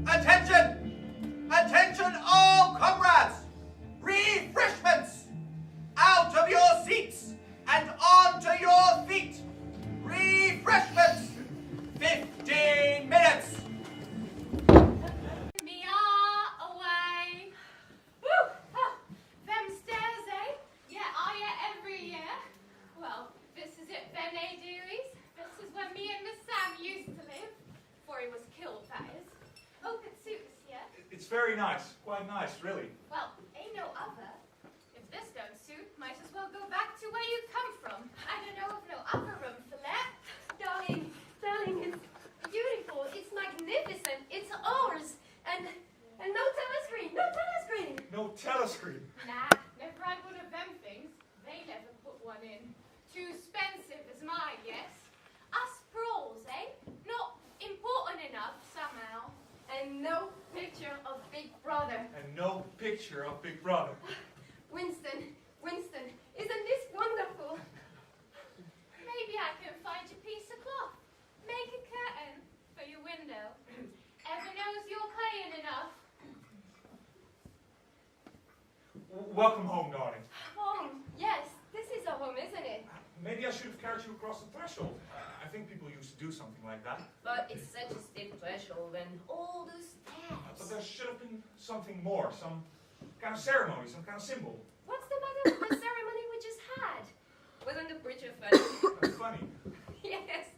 Attention! Attention all comrades! Refreshments! Out of your seats and onto your feet! Refreshments! 15 minutes! Me all away. Woo! Oh, them stairs, eh? Yeah, every year. Well, this is it then, eh, dearies? This is where me and Miss Sam used to live. Before he was killed, that is. Hope it suits, yeah? It's very nice. Quite nice, really. Well, ain't no other. If this don't suit, might as well go back to where you come from. I don't know of no other room for that. Darling, it's beautiful. It's magnificent. It's ours. And no telescreen. No telescreen. Nah, never had one of them things. They never put one in. Too expensive is my guess. Us pros, eh? Not important enough somehow. And no picture of Big Brother. And no picture of Big Brother. Winston, isn't this wonderful? Maybe I can find you a piece of cloth. Make a curtain for your window. Ever knows you're paying enough. Welcome home, darling. Home, yes, this is a home, isn't it? Maybe I should have carried you across the threshold. I think people used to do something like that. But it's such a steep threshold and all those But steps. there should have been something more, some kind of ceremony, some kind of symbol. What's the matter with the ceremony we just had? Wasn't the preacher funny? That's funny. Yes,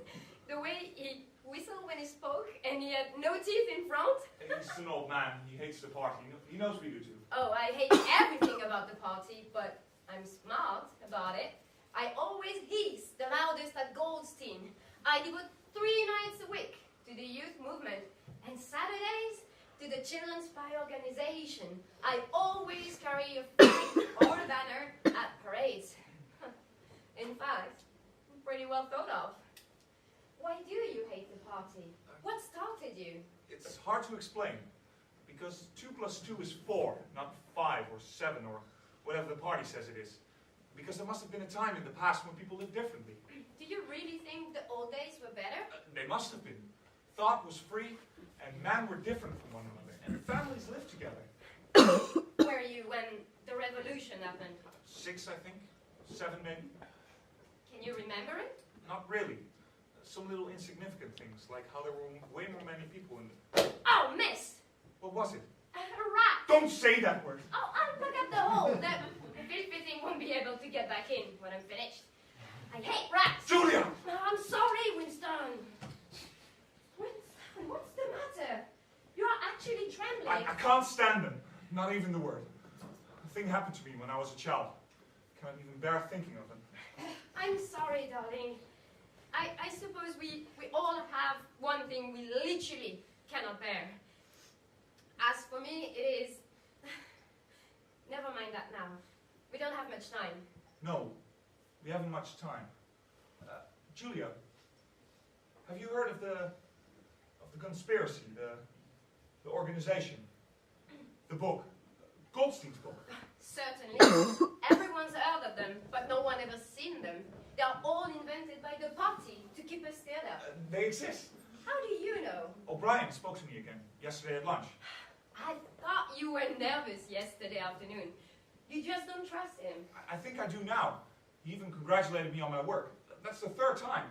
the way he whistled when he spoke and he had no teeth in front. He's an old man. He hates the party. He knows we do too. Oh, I hate everything about the party, but I'm smart about it. I always hiss the loudest at Goldstein. I devote 3 nights a week to the youth movement and Saturdays to the Children's Spy Organization. I always carry a hard to explain, because 2 plus 2 is 4, not 5 or 7 or whatever the party says it is. Because there must have been a time in the past when people lived differently. Do you really think the old days were better? They must have been. Thought was free, and men were different from one another, and families lived together. Were you when the revolution happened? 6, I think. 7, maybe. Can you remember it? Not really. Some little insignificant things, like how there were way more many people in the... Oh, miss! What was it? A rat! Don't say that word! Oh, I'll plug up the hole. That filthy thing won't be able to get back in when I'm finished. I hate rats! Julia! Oh, I'm sorry, Winston. Winston, what's the matter? You're actually trembling. I can't stand them. Not even the word. A thing happened to me when I was a child. Can't even bear thinking of it. I'm sorry, darling. I suppose we all have one thing we literally cannot bear. As for me, it is... Never mind that now. We don't have much time. No, we haven't much time. Julia, have you heard of the conspiracy, the organization, the book, Goldstein's book? Certainly. Everyone's heard of them, but no one ever seen them. They are all invented by the party to keep us together. They exist. How do you know? O'Brien spoke to me again yesterday at lunch. I thought you were nervous yesterday afternoon. You just don't trust him. I think I do now. He even congratulated me on my work. That's the 3rd time.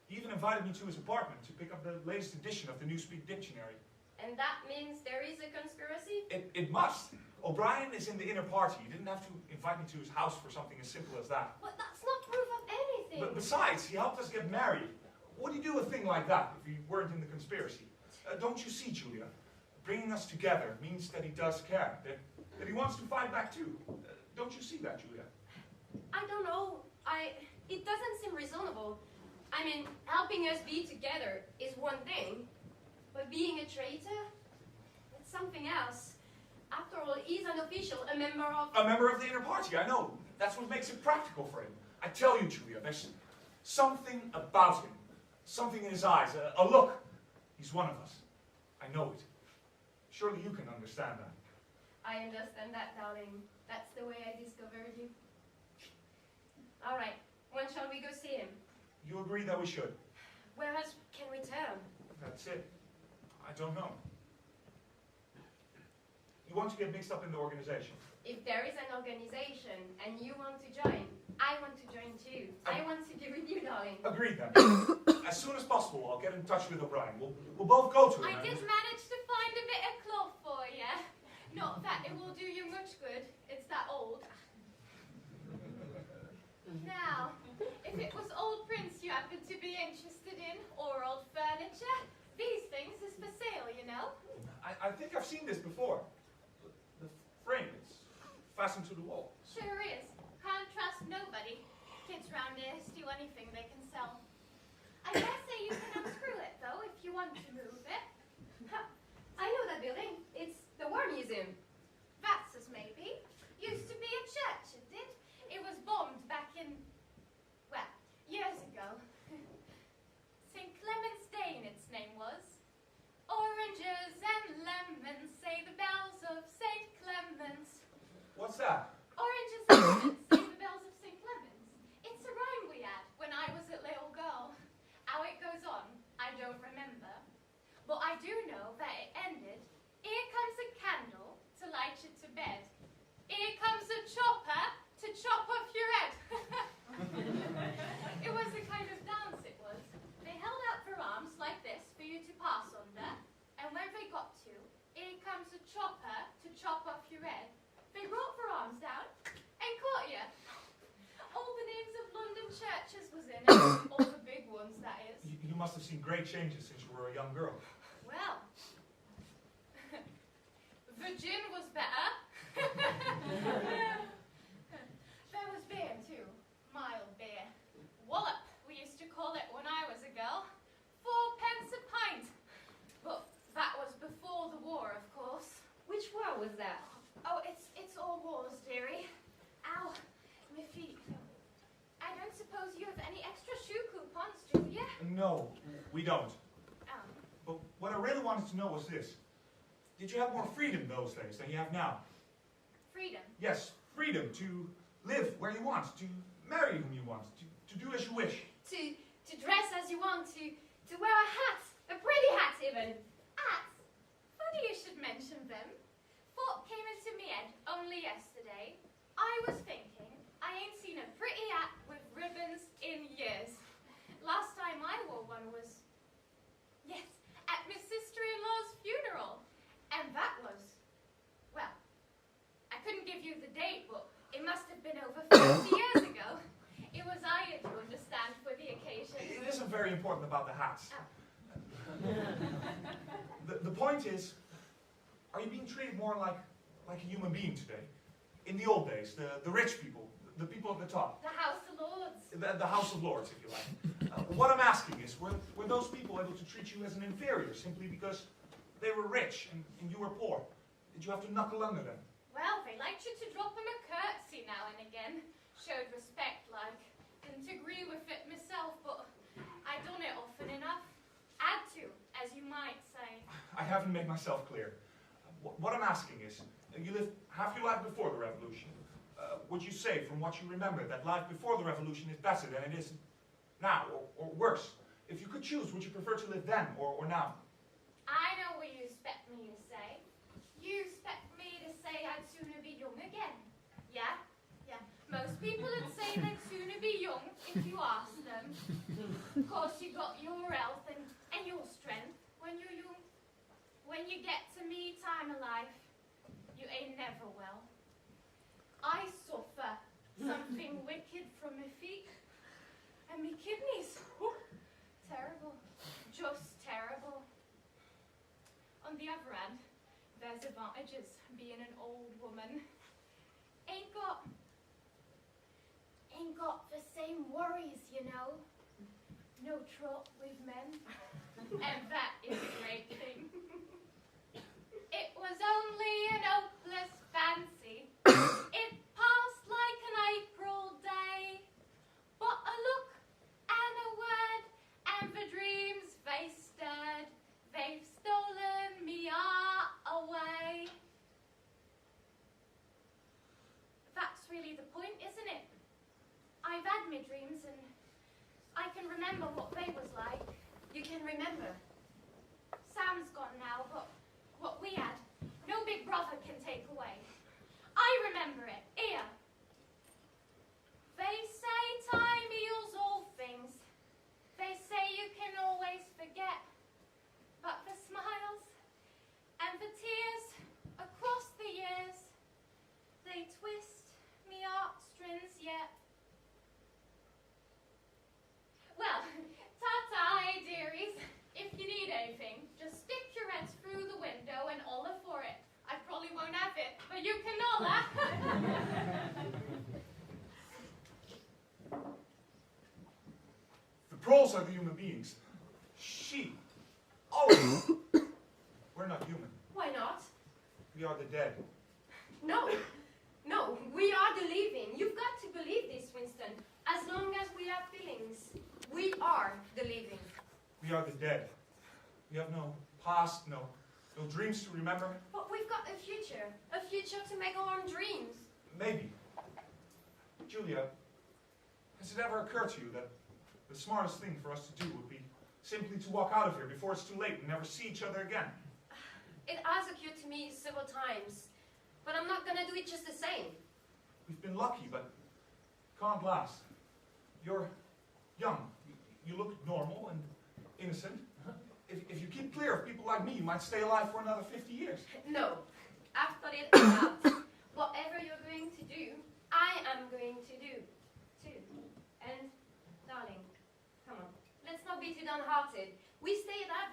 He even invited me to his apartment to pick up the latest edition of the Newspeak Dictionary. And that means there is a conspiracy? It must. O'Brien is in the inner party. He didn't have to invite me to his house for something as simple as that. But that's not proof of anything. But besides, he helped us get married. Would he do a thing like that if he weren't in the conspiracy? Don't you see, Julia? Bringing us together means that he does care, that he wants to fight back too. Don't you see that, Julia? I don't know. It doesn't seem reasonable. I mean, helping us be together is one thing, but being a traitor, it's something else. After all, he's an official, a member of... A member of the inner party, I know. That's what makes it practical for him. I tell you, Julia, there's something about him. Something in his eyes, a look. He's one of us. I know it. Surely you can understand that. I understand that, darling. That's the way I discovered you. All right, when shall we go see him? You agree that we should? Where else can we turn? That's it. I don't know. You want to get mixed up in the organization? If there is an organization and you want to join, I want to join too. I want to be with you, darling. Agreed then. As soon as possible, I'll get in touch with O'Brien. We'll both go to him. I did manage to find a bit of cloth for you. Not that it will do you much good. It's that old. Now, if it was old prints you happen to be interested in, or old furniture, these things is for sale, you know. I think I've seen this before. The frame, it's fastened to the wall. Sure is. Can't trust nobody. Kids round here steal anything they can sell. I dare say you can unscrew it, though, if you want to move it. I know that building. It's the War Museum. That's as maybe. Used to be a church, it did. It was bombed back in, well, years ago. St. Clement's Day, its name was. Oranges and lemons, say the bells of St. Clement's. What's that? Oranges and lemons, say the bells of St. Clement's. It's a rhyme we had when I was a little girl. How it goes on, I don't remember. But I do know that it ended, here comes a candle to light you to bed. Here comes a chopper to chop off your head. It was a kind of dance, it was. They held out their arms like this for you to pass under, and when they got to, here comes a chopper to chop off your head, they brought their arms down and caught you. All the names of London churches was in it, all the big ones, that is. You must have seen great changes since you were a young girl. Well, the gin was better. There was beer too, mild beer. Wallop, we used to call it when I was a girl. 4 pence a pint. But that was before the war, of course. Which war was that? Oh, it's all wars, dearie. Ow, my feet. I don't suppose you have any extra shoe coupons, do you? No, we don't. Oh. But what I really wanted to know was this. Did you have more freedom those days than you have now? Freedom. Yes, freedom to live where you want, to marry whom you want, to do as you wish. To dress as you want, to wear a hat, a pretty hat even. Hats. Funny you should mention them. Thought came into me head only yesterday. I was thinking, I ain't seen a pretty hat with ribbons in years. Last time I wore one was, yes, at my sister-in-law's funeral. And that was, well, I couldn't give you the date, but it must have been over 50 years ago. It was hired, you understand, for the occasion. It isn't very important about the hats. Oh. The point is, are you being treated more like a human being today? In the old days, the rich people, the people at the top. The House of Lords. The House of Lords, if you like. What I'm asking is, were those people able to treat you as an inferior simply because they were rich and you were poor? Did you have to knuckle under them? Well, they liked you to drop them a curtsy now and again. Showed respect, like. Didn't agree with it myself, but I done it often enough. Had to, as you might say. I haven't made myself clear. What I'm asking is, you lived half your life before the revolution. Would you say, from what you remember, that life before the revolution is better than it is now, or worse? If you could choose, would you prefer to live then or now? I know what you expect me to say. You expect me to say I'd sooner be young again. Yeah? Yeah. Most people would say they'd sooner be young if you asked them. Of course, you got your health and your strength when you're young. When you get to me time of life, you ain't never well. I suffer something wicked from my feet and my kidneys. Whew. Terrible. Just terrible. On the other hand, there's advantages being an old woman. Ain't got the same worries, you know. No trot with men. And that is a great thing. It was only an hopeless fancy. It passed like an April day. But a look and a word and the dreams they stirred. They've stolen me heart away. That's really the point, isn't it? I've had my dreams and I can remember what they was like. You can remember. Sam's gone now, but what we had, no big brother can take away. I remember it. Here. They say time heals all things. They say you can always forget. But the smiles and the tears across the years, they twist me heartstrings yet. Well, ta-ta, dearies. If you need anything, just stick your heads through the window and holler for it. I probably won't have it, but you can holler. The proles are the human beings. She, all of us, we're not human. Why not? We are the dead. No, we are the living. You've got to believe this, Winston. As long as we have feelings, we are the living. We are the dead. We have no past, no dreams to remember. But we've got a future to make our own dreams. Maybe. Julia, has it ever occurred to you that the smartest thing for us to do would be simply to walk out of here before it's too late and never see each other again? It has occurred to me several times, but I'm not gonna do it just the same. We've been lucky, but can't last. You're young. You look normal and innocent. If you keep clear of people like me, you might stay alive for another 50 years. No, I've thought it out. Whatever you're going to do, I am going to do, too. And, darling, come on, let's not be too downhearted. We stayed up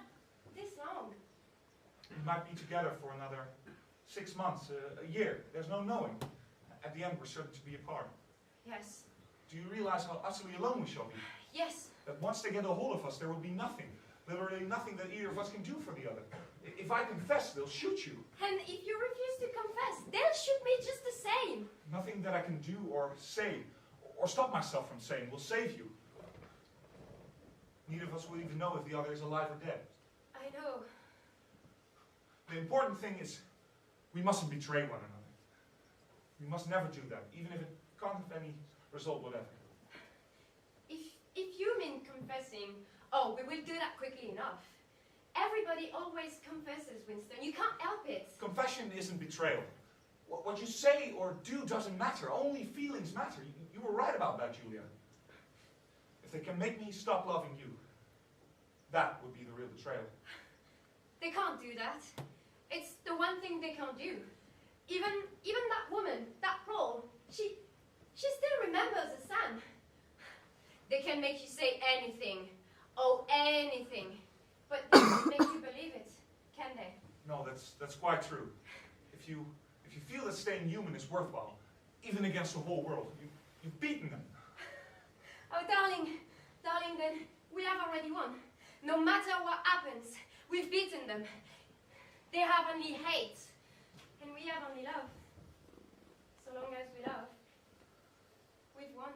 this long. We might be together for another 6 months, a year. There's no knowing. At the end, we're certain to be apart. Yes. Do you realize how utterly alone we shall be? Yes. That once they get a hold of us, there will be nothing. Literally nothing that either of us can do for the other. If I confess, they'll shoot you. And if you refuse to confess, they'll shoot me just the same. Nothing that I can do or say, or stop myself from saying, will save you. Neither of us will even know if the other is alive or dead. I know. The important thing is we mustn't betray one another. We must never do that, even if it can't have any result whatever. If you mean confessing, oh, we will do that quickly enough. Everybody always confesses, Winston. You can't help it. Confession isn't betrayal. What you say or do doesn't matter. Only feelings matter. You were right about that, Julia. If they can make me stop loving you, that would be the real betrayal. They can't do that. It's the one thing they can't do. Even that woman, that Paul, she still remembers the Sam. They can make you say anything. Oh, anything. But they can't make you believe it, can they? No, that's quite true. If you feel that staying human is worthwhile, even against the whole world, you've beaten them. Oh, darling, then we have already won. No matter what happens, we've beaten them. They have only hate, and we have only love. So long as we love, we've won.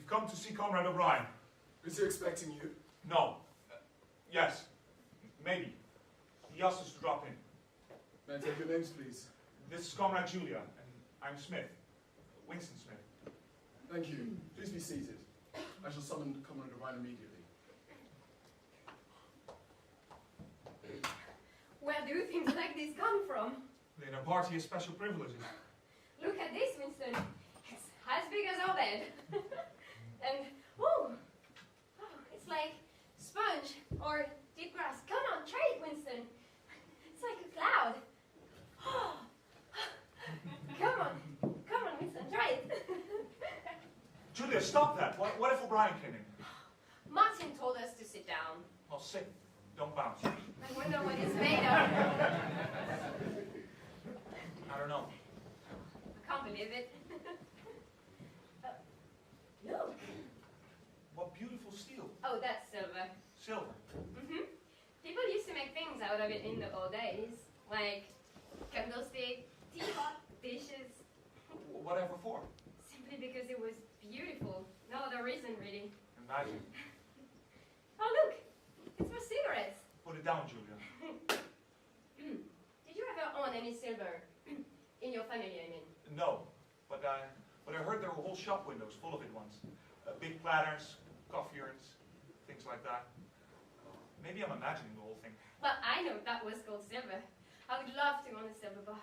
Come to see Comrade O'Brien. Is he expecting you? No. Yes. Maybe. He asked us to drop in. May I take your names, please? This is Comrade Julia, and I'm Smith. Winston Smith. Thank you. Please be seated. I shall summon Comrade O'Brien immediately. Where do things like this come from? In a party of special privileges. Look at this, Winston. It's as big as our bed. And, oh, it's like sponge or deep grass. Come on, try it, Winston. It's like a cloud. Come on, Winston, try it. Julia, stop that. What if O'Brien came in? Martin told us to sit down. Well, sit. Don't bounce. I wonder what it's made of. I don't know. I can't believe it. Look. What beautiful steel. Oh, that's silver. Silver. Mm-hmm. People used to make things out of it in the old days, like candlestick, teapot, dishes. Whatever for? Simply because it was beautiful. No other reason, really. Imagine. Oh, look! It's for cigarettes. Put it down, Julia. Did you ever own any silver in your family, I mean? No, but I heard there were whole shop windows full of it once. Big platters, coffee urns, things like that. Maybe I'm imagining the whole thing. Well, I know that was called silver. I would love to own a silver box.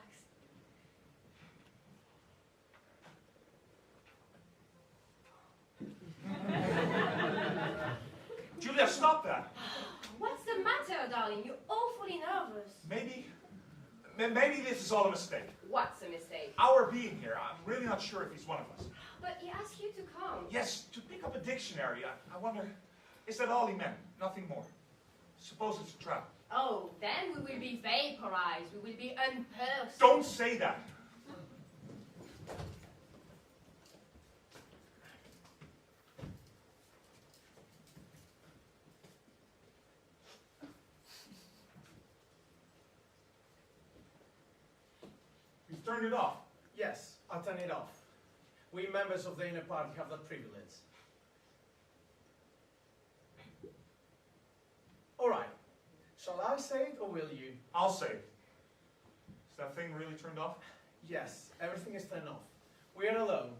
Julia, stop that. What's the matter, darling? You're awfully nervous. Maybe this is all a mistake. What's a mistake? Our being here, I'm really not sure if he's one of us. But he asked you to come. Yes, to pick up a dictionary. I wonder, is that all he meant? Nothing more. Suppose it's a trap. Oh, then we will be vaporized. We will be unpersonal. Don't say that. You've turned it off. Yes, I'll turn it off. We members of the inner party have that privilege. All right. Shall I say it or will you? I'll say it. Is that thing really turned off? Yes, everything is turned off. We are alone.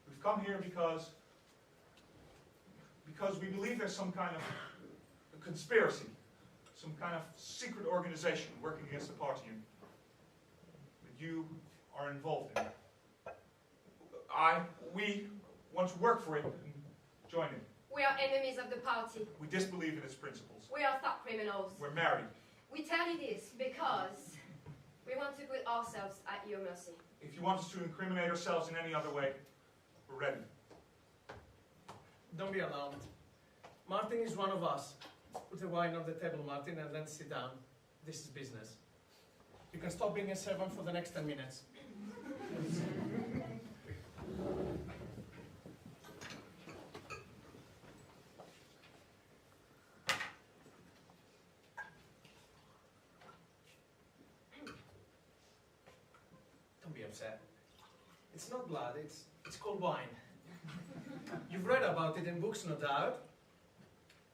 We've come here because we believe there's some kind of a conspiracy, some kind of secret organization working against the party, and that you are involved in it. We want to work for it and join it. We are enemies of the party. We disbelieve in its principles. We are thought criminals. We're married. We tell you this because we want to put ourselves at your mercy. If you want us to incriminate ourselves in any other way, we're ready. Don't be alarmed. Martin is one of us. Put the wine on the table, Martin, and then sit down. This is business. You can stop being a servant for the next 10 minutes. Don't be upset. It's not blood, it's called wine. You've read about it in books, no doubt.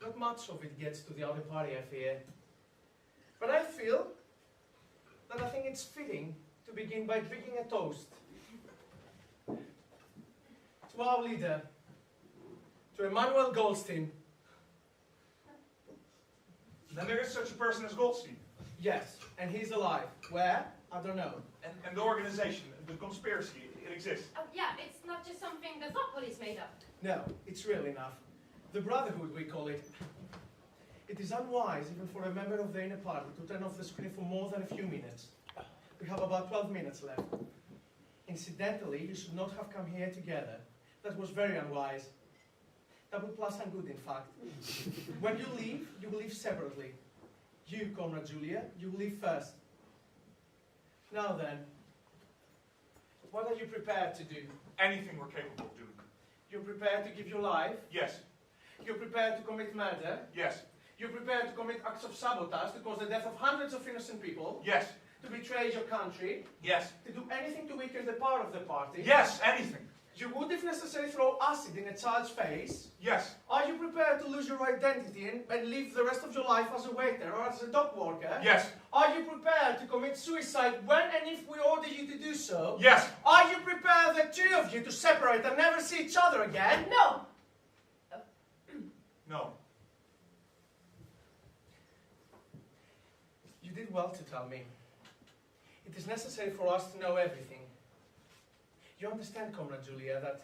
Not much of it gets to the other party, I fear. But I feel that I think it's fitting to begin by drinking a toast. To our leader, to Emmanuel Goldstein. Then there is such a person as Goldstein. Yes, and he's alive. Where? I don't know. And the organization, the conspiracy, it exists. Oh, yeah, it's not just something the thought police made up. No, it's real enough. The Brotherhood, we call it. It is unwise, even for a member of the inner party, to turn off the screen for more than a few minutes. We have about 12 minutes left. Incidentally, you should not have come here together. That was very unwise. Double plus and good, in fact. When you will leave separately. You, Comrade Julia, you will leave first. Now then, what are you prepared to do? Anything we're capable of doing. You're prepared to give your life? Yes. You're prepared to commit murder? Yes. You're prepared to commit acts of sabotage to cause the death of hundreds of innocent people? Yes. To betray your country? Yes. To do anything to weaken the power of the party? Yes, anything. You would, if necessary, throw acid in a child's face? Yes. Are you prepared to lose your identity and live the rest of your life as a waiter or as a dock worker? Yes. Are you prepared to commit suicide when and if we order you to do so? Yes. Are you prepared, the two of you, to separate and never see each other again? No! No. You did well to tell me. It is necessary for us to know everything. You understand, Comrade Julia, that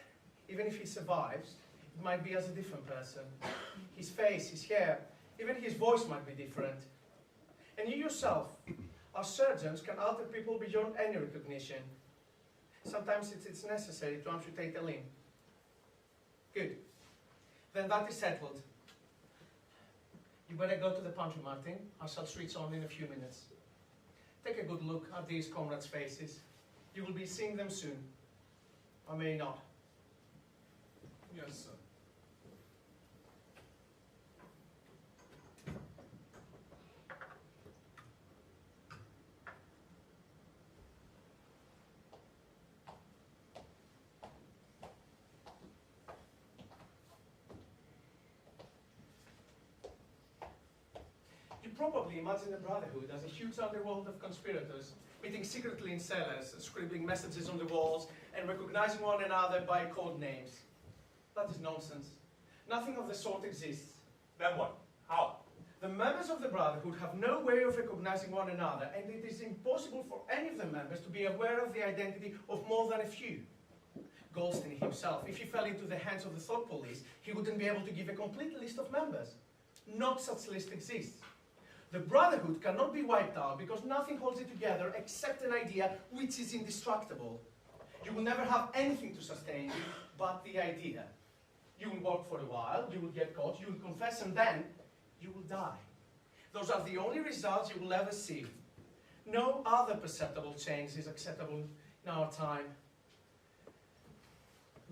even if he survives, it might be as a different person. His face, his hair, even his voice might be different. And you yourself, as surgeons, can alter people beyond any recognition. Sometimes it's necessary to amputate a limb. Good. Then that is settled. You better go to the pantry, Martin. I shall switch on in a few minutes. Take a good look at these comrades' faces. You will be seeing them soon. I may not. Yes, sir. You probably imagine the Brotherhood as a huge underworld of conspirators, meeting secretly in cellars, scribbling messages on the walls, and recognizing one another by code names. That is nonsense. Nothing of the sort exists. Then what? How? The members of the Brotherhood have no way of recognizing one another, and it is impossible for any of the members to be aware of the identity of more than a few. Goldstein himself, if he fell into the hands of the thought police, he wouldn't be able to give a complete list of members. No such list exists. The Brotherhood cannot be wiped out because nothing holds it together except an idea which is indestructible. You will never have anything to sustain you but the idea. You will work for a while, you will get caught, you will confess, and then you will die. Those are the only results you will ever see. No other perceptible change is acceptable in our time.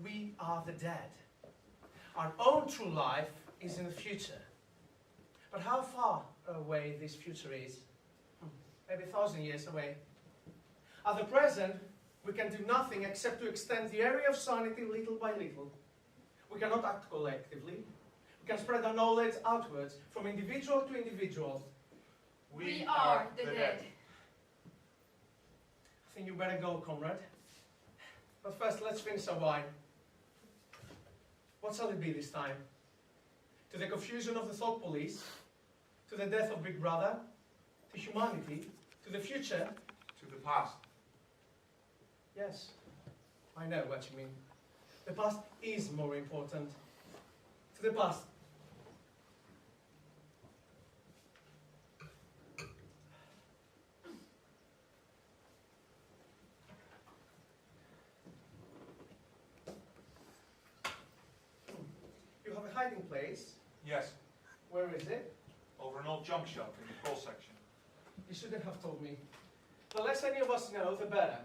We are the dead. Our own true life is in the future. But how far away this future is? Maybe 1,000 years away. At the present, we can do nothing except to extend the area of sanity little by little. We cannot act collectively. We can spread our knowledge outwards from individual to individual. We are the dead. I think you better go, comrade. But first, let's finish our wine. What shall it be this time? To the confusion of the thought police? To the death of Big Brother? To humanity? To the future? To the past. Yes, I know what you mean. The past is more important. To the past. You have a hiding place. Yes, Where is it? over an old junk shop in the coal section. You shouldn't have told me. The less any of us know, the better.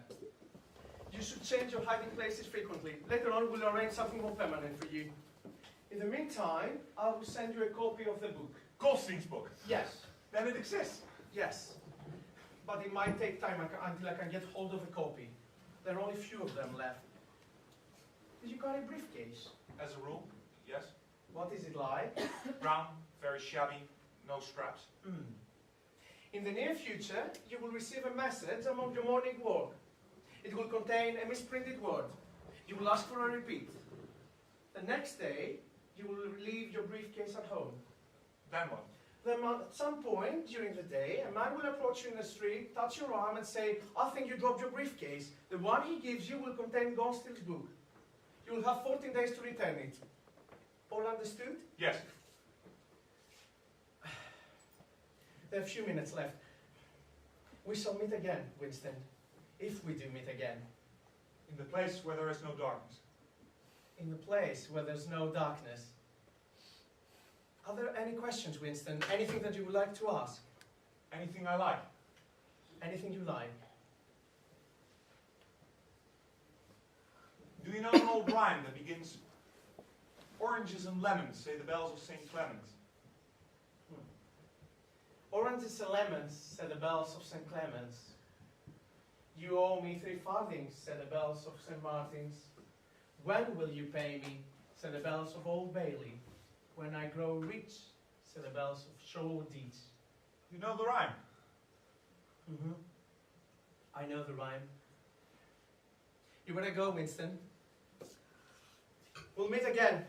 You should change your hiding places frequently. Later on, we'll arrange something more permanent for you. In the meantime, I will send you a copy of the book. Goldstein's book. Yes. Then it exists. Yes. But it might take time until I can get hold of a copy. There are only a few of them left. Did you carry a briefcase? As a rule, yes. What is it like? Brown, very shabby, no straps. In the near future, you will receive a message among your morning work. It will contain a misprinted word. You will ask for a repeat. The next day, you will leave your briefcase at home. Then what? Then at some point during the day, a man will approach you in the street, touch your arm and say, I think you dropped your briefcase. The one he gives you will contain Goldstein's book. You will have 14 days to return it. All understood? Yes. There are a few minutes left. We shall meet again, Winston, if we do meet again. In the place where there is no darkness. In the place where there's no darkness. Are there any questions, Winston? Anything that you would like to ask? Anything I like. Anything you like? Do you know an old rhyme that begins, oranges and lemons say the bells of St. Clement's? Oranges and lemons, said the bells of St. Clement's. You owe me 3 farthings, said the bells of St. Martin's. When will you pay me, said the bells of Old Bailey. When I grow rich, said the bells of Shoreditch. You know the rhyme? I know the rhyme. You better go, Winston. We'll meet again.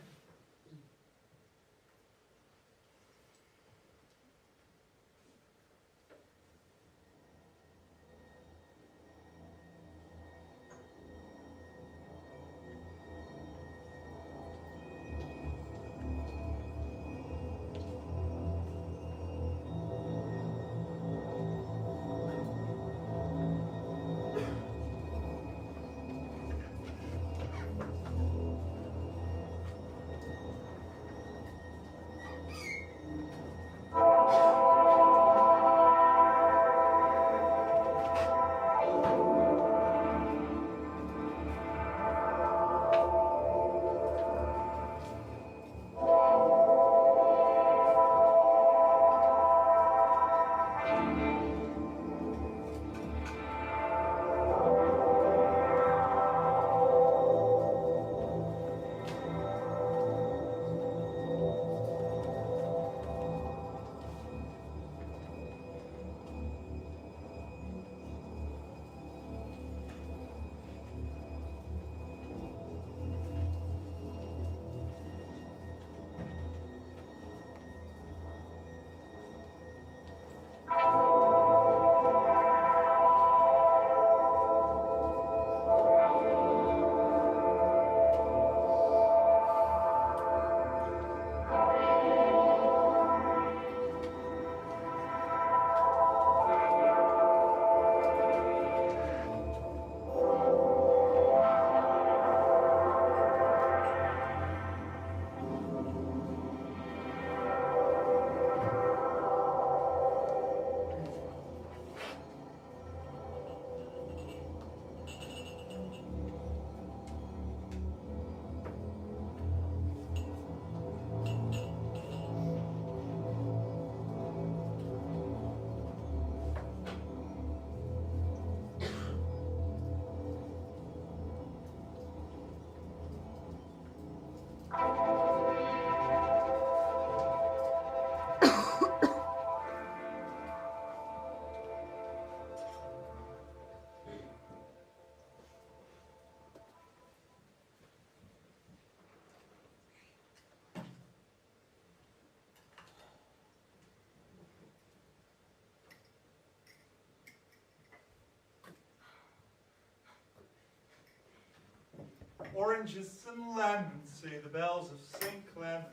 Oranges and lemons, say the bells of St. Clement.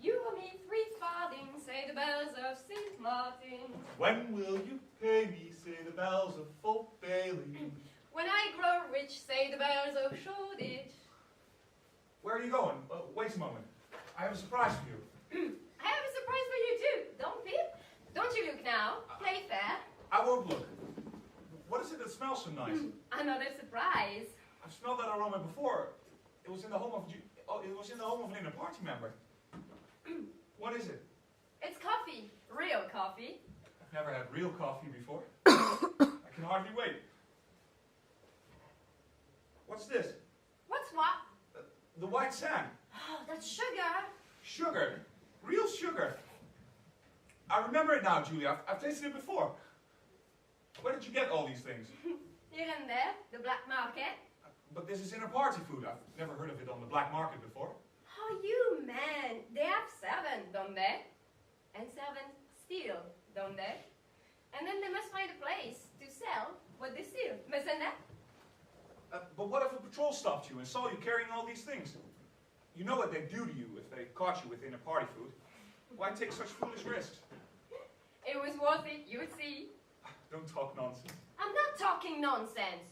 You owe me 3 farthings, say the bells of St. Martin. When will you pay me, say the bells of Folk Bailey. When I grow rich, say the bells of Shoreditch. Where are you going? Wait a moment. I have a surprise for you. I have a surprise for you too, don't Pip? Don't you look now. Play fair. I won't look. What is it that smells so nice? Another surprise. I've smelled that aroma before. It was in the home of an inner party member. What is it? It's coffee. Real coffee. I've never had real coffee before. I can hardly wait. What's this? What's what? The white sand. Oh, that's sugar. Sugar. Real sugar. I remember it now, Julia. I've tasted it before. Where did you get all these things? Here and there, the black market. But this is inner party food. I've never heard of it on the black market before. Oh, you man. They have servants, don't they? And servants steal, don't they? And then they must find a place to sell what they steal, mustn't they? But what if a patrol stopped you and saw you carrying all these things? You know what they'd do to you if they caught you with inner party food. Why take such foolish risks? It was worth it, you would see. Don't talk nonsense. I'm not talking nonsense.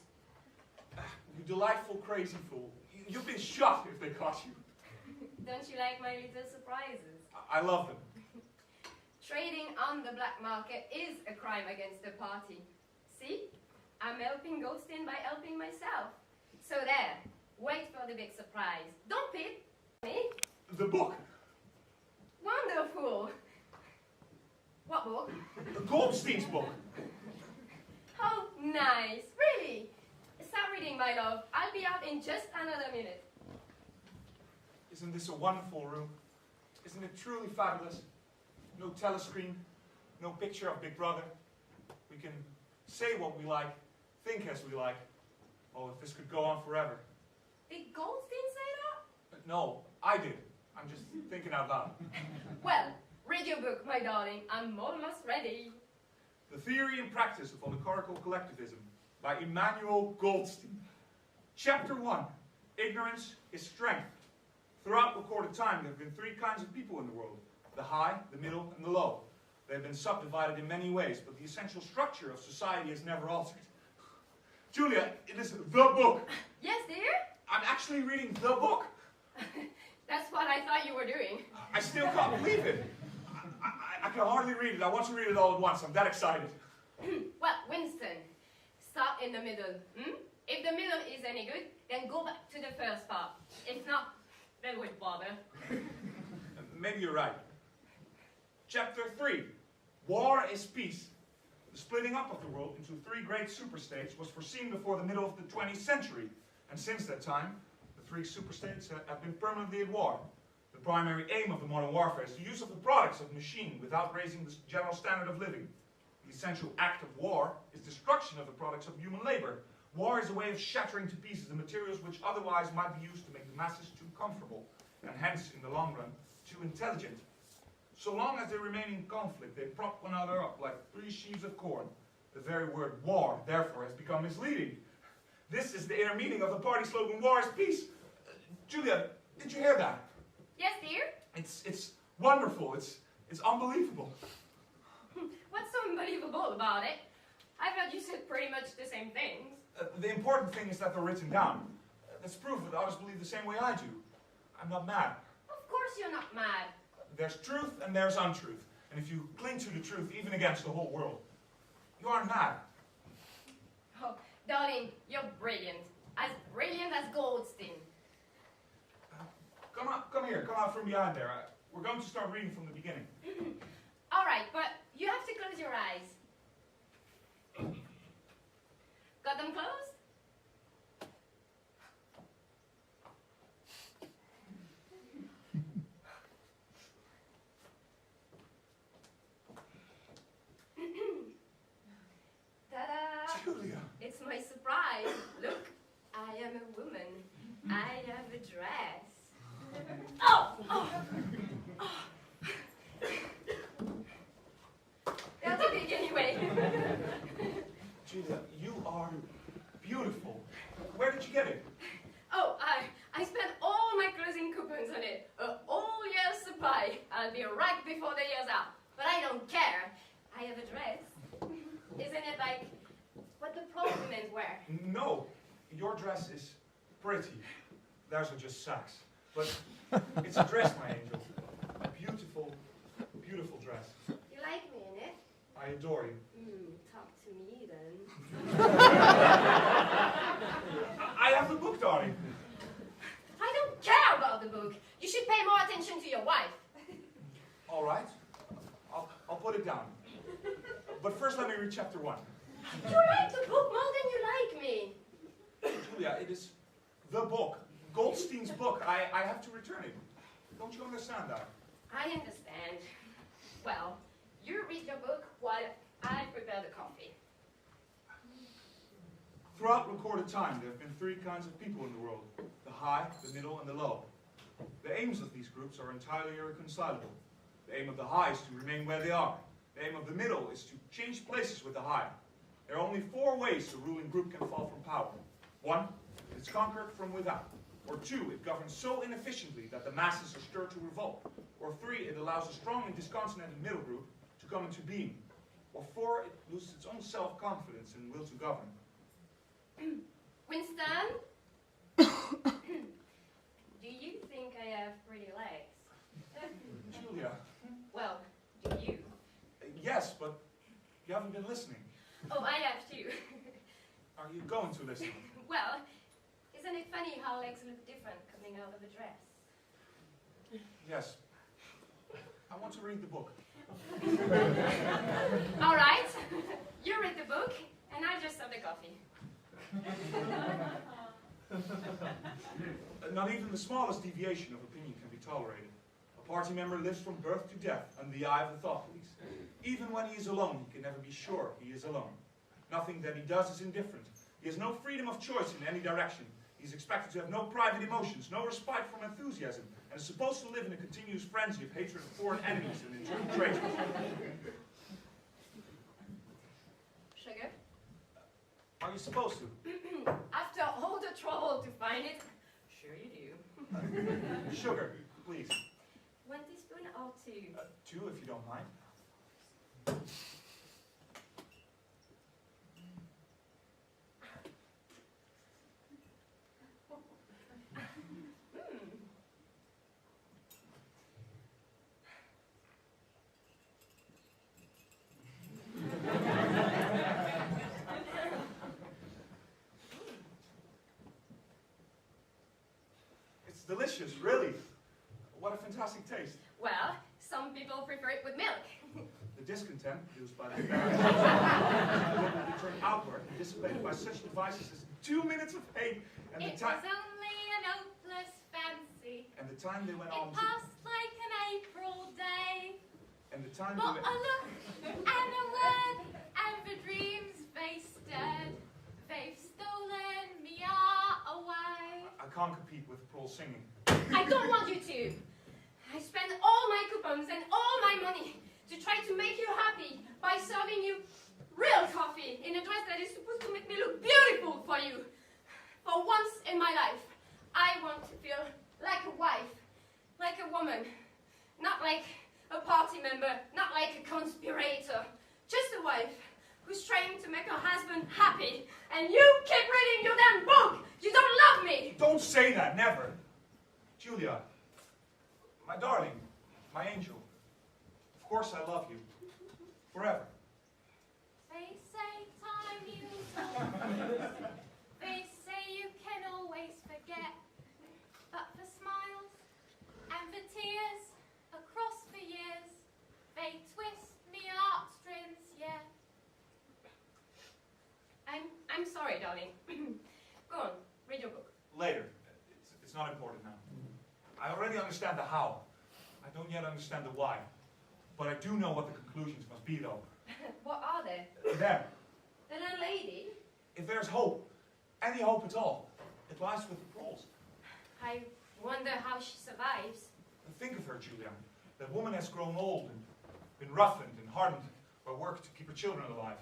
You delightful crazy fool. You've been shot if they caught you. Don't you like my little surprises? I love them. Trading on the black market is a crime against the party. See? I'm helping Goldstein by helping myself. So there. Wait for the big surprise. Don't Pip. Me? The book. Wonderful. What book? Goldstein's book. Oh, nice. Really? Start reading, my love. I'll be out in just another minute. Isn't this a wonderful room? Isn't it truly fabulous? No telescreen, no picture of Big Brother. We can say what we like, think as we like. Oh, if this could go on forever. Did Goldstein say that? No, I did. I'm just thinking out loud. Well, read your book, my darling. I'm almost ready. The Theory and Practice of Oligarchical Collectivism by Immanuel Goldstein. Chapter 1. Ignorance is strength. Throughout recorded time, there have been 3 kinds of people in the world. The high, the middle, and the low. They have been subdivided in many ways, but the essential structure of society has never altered. Julia, it is the book. Yes, dear? I'm actually reading the book. That's what I thought you were doing. I still can't believe it. I can hardly read it. I want to read it all at once. I'm that excited. Well, Winston, start in the middle. If the middle is any good, then go back to the first part. If not, then won't bother. Maybe you're right. Chapter 3. War is peace. The splitting up of the world into 3 great superstates was foreseen before the middle of the 20th century. And since that time, the 3 superstates have been permanently at war. The primary aim of the modern warfare is the use of the products of the machine without raising the general standard of living. The essential act of war is destruction of the products of human labor. War is a way of shattering to pieces the materials which otherwise might be used to make the masses too comfortable, and hence, in the long run, too intelligent. So long as they remain in conflict, they prop one another up like 3 sheaves of corn. The very word war, therefore, has become misleading. This is the inner meaning of the party slogan, war is peace. Julia, did you hear that? Yes, dear? It's wonderful. It's unbelievable. What's so unbelievable about it? I thought you said pretty much the same things. The important thing is that they're written down. That's proof that others believe the same way I do. I'm not mad. Of course you're not mad. There's truth and there's untruth. And if you cling to the truth, even against the whole world, you aren't mad. Oh, darling, you're brilliant. As brilliant as Goldstein. Come here. Come out from behind there. We're going to start reading from the beginning. All right, but you have to close your eyes. Got them closed? Ta-da! Julia! It's my surprise. Look, I am a woman. I have a dress. Oh! like what the proles-men wear. No, your dress is pretty. Theirs are just sacks. But it's a dress, my angel. A beautiful, beautiful dress. You like me in it? I adore you. Talk to me then. I have the book, darling. I don't care about the book. You should pay more attention to your wife. All right. I'll put it down. But first let me read chapter 1. You like the book more than you like me. Julia, it is the book. Goldstein's book. I have to return it. Don't you understand that? I understand. Well, you read your book while I prepare the coffee. Throughout recorded time, there have been 3 kinds of people in the world. The high, the middle, and the low. The aims of these groups are entirely irreconcilable. The aim of the high is to remain where they are. The aim of the middle is to change places with the high. There are only 4 ways a ruling group can fall from power. 1, it's conquered from without. Or 2, it governs so inefficiently that the masses are stirred to revolt. Or 3, it allows a strong and discontented middle group to come into being. Or 4, it loses its own self-confidence and will to govern. Winston? Do you think I have pretty legs? Julia. Well, do you? Yes, but you haven't been listening. Oh, I have too. Are you going to listen? Well, isn't it funny how legs look different coming out of a dress? Yes. I want to read the book. All right. You read the book, and I just have the coffee. Not even the smallest deviation of opinion can be tolerated. A party member lives from birth to death under the eye of the thought police. Even when he is alone, he can never be sure he is alone. Nothing that he does is indifferent. He has no freedom of choice in any direction. He is expected to have no private emotions, no respite from enthusiasm, and is supposed to live in a continuous frenzy of hatred of foreign enemies and internal traitors. Sugar? Are you supposed to? After all the trouble to find it, sure you do. Sugar, please. 1 teaspoon or 2? 2, if you don't mind. It's delicious, really. What a fantastic taste. Well, some people prefer it with milk. The discontent produced by the will be turned outward and dissipated by such devices as 2 minutes of hate and It the time. was only an hopeless fancy. And the time they went on. It passed like an April day. And the time But they a look and a word and the dreams they stirred. They've stolen me away. I can't compete with Paul singing. I don't want you to. I spend all my coupons and all my money to try to make you happy by serving you real coffee in a dress that is supposed to make me look beautiful for you. For once in my life, I want to feel like a wife, like a woman, not like a party member, not like a conspirator, just a wife who's trying to make her husband happy, and you keep reading your damn book! You don't love me! Don't say that, never. Julia, my darling, my angel, of course I love you. Forever. They say time heals all. They say you can always forget. But the smiles and the tears across the years, they twist me heartstrings, yeah. I'm sorry, darling. Go on, read your book. Later. It's not important now. I already understand the how. I don't yet understand the why. But I do know what the conclusions must be, though. What are they? There. The landlady? If there's hope, any hope at all, it lies with the proles. I wonder how she survives. Think of her, Julia. That woman has grown old and been roughened and hardened by work to keep her children alive.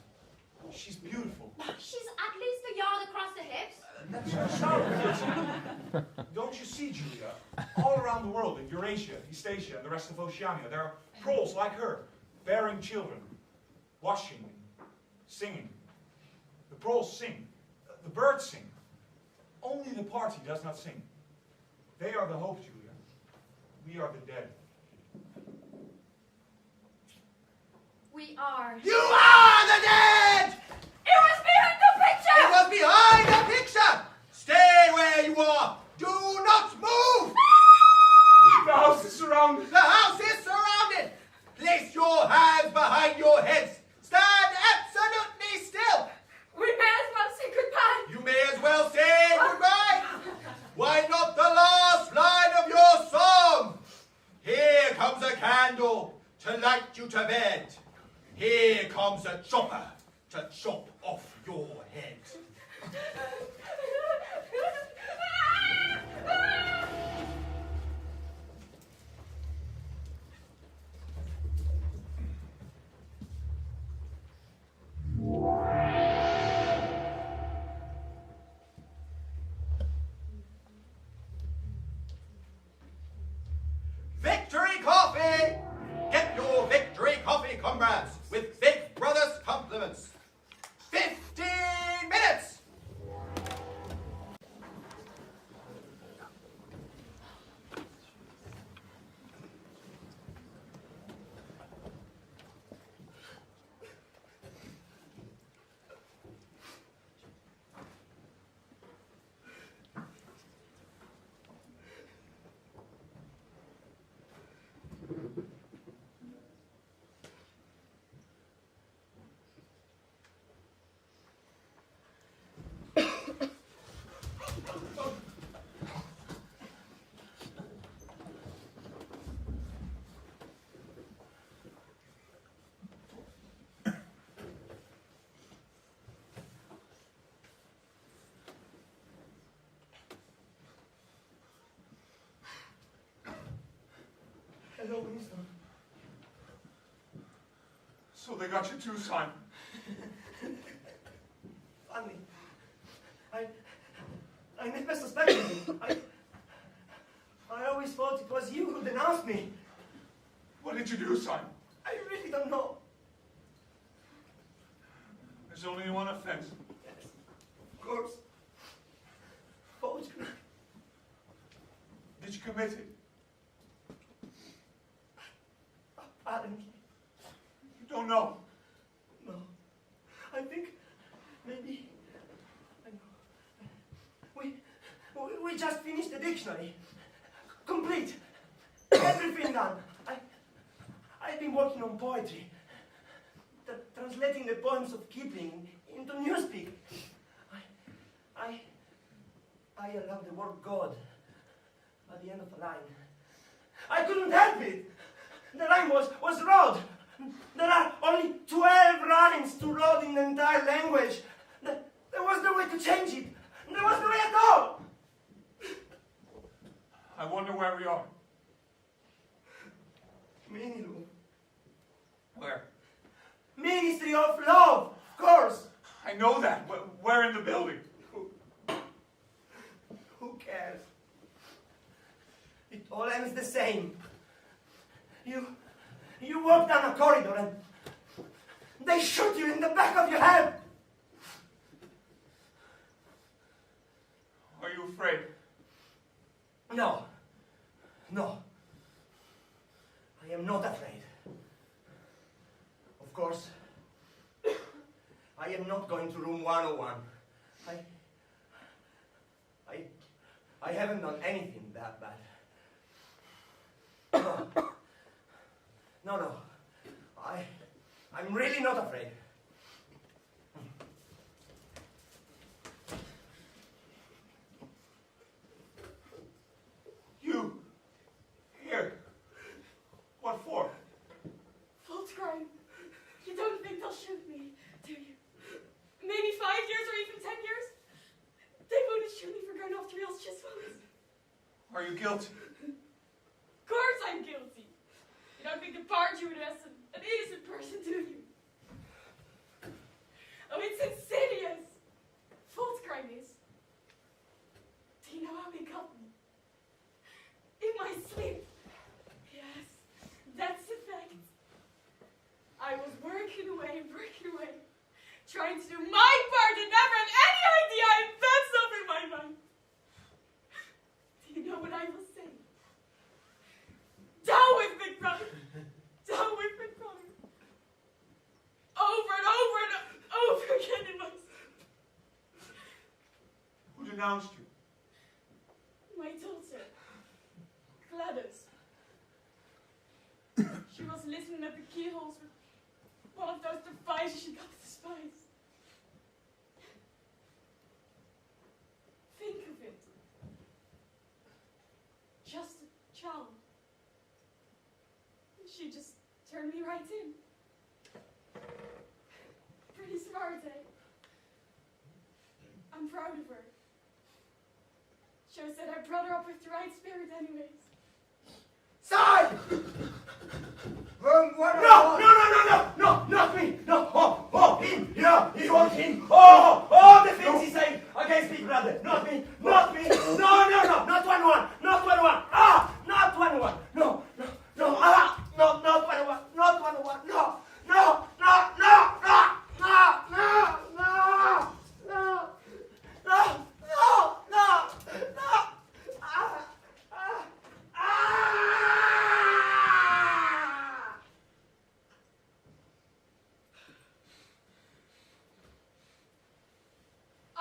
She's beautiful. She's at least a yard across the hips. That's her sound. Don't you see, Julia? All around the world, in Eurasia, Eastasia, and the rest of Oceania, there are proles like her, bearing children, washing, singing. proles sing. The birds sing. Only the party does not sing. They are the hope, Julia. We are the dead. We are. You are the dead! It was behind the picture! It was behind the picture! Stay where you are! Do not move! The house is surrounded. The house is surrounded! Place your hands behind your heads! Stand absolutely still! We may as well say goodbye. You may as well say goodbye! Why not the last line of your song? Here comes a candle to light you to bed. Here comes a chopper to chop off your head. Victory coffee! Get your victory coffee, comrades, with Big Brother's compliments. 15 minutes! Hello, Winston. So they got you too, Simon. Funny. I never suspected you. I always thought it was you who denounced me. What did you do, Simon? I really don't know. There's only one offense. Yes, of course. Forgery. Did you commit it? Apparently. You don't know. No. I think maybe. I know. We just finished the dictionary. Complete. Everything done. I've been working on poetry. Translating the poems of Kipling into newspeak. I allowed the word God at the end of a line. I couldn't help it. The line was road. There are only 12 rhymes to road in the entire language. There was no way to change it. There was no way at all. I wonder where we are. Minilu. Where? Ministry of Love, of course. I know that. Where in the building? Who cares? It all ends the same. You walk down a corridor and they shoot you in the back of your head. Are you afraid? No. I am not afraid. Of course, I am not going to room 101. I haven't done anything that bad. No. I'm really not afraid. You? Here? What for? False crime. You don't think they'll shoot me, do you? Maybe 5 years or even 10 years? They won't shoot me for going off the rails just once. Are you guilty? Of course I'm guilty. You don't think the bar Judas an innocent person, do you? Oh, it's insidious. False crime is. Do you know how they got me? In my sleep. Yes, that's the fact. I was working away, trying to do my part and never had any idea I had that stuff in my mind. Do you know what I will say? Down with Big Brother! Down with Big Brother! Over and over and over again in my sleep. Who denounced you? My daughter, Gladys. She was listening at the keyholes with one of those devices she got to the spies. Think of it. Just a child. She just turned me right in. Pretty smart, eh? I'm proud of her. Shows that I brought her up with the right spirit anyways. Side! Room 101. No, not me. No, him. Yeah, he wants him. Oh, the things he saying against Big Brother. Not me. No, not 1-1. Not 1-1. Not 1-1. Not 1-1. No, not 1-1. Not 1-1. No.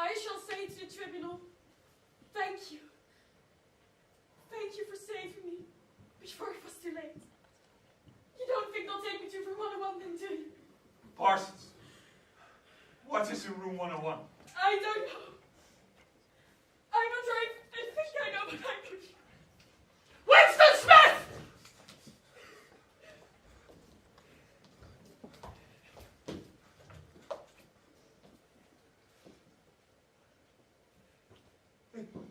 I shall say to the tribunal, thank you. Thank you for saving me before it was too late. You don't think they'll take me to room 101 then, do you? Parsons. What is in room 101? I don't know. I'm not sure. I think I know, but I could. Winston Smith!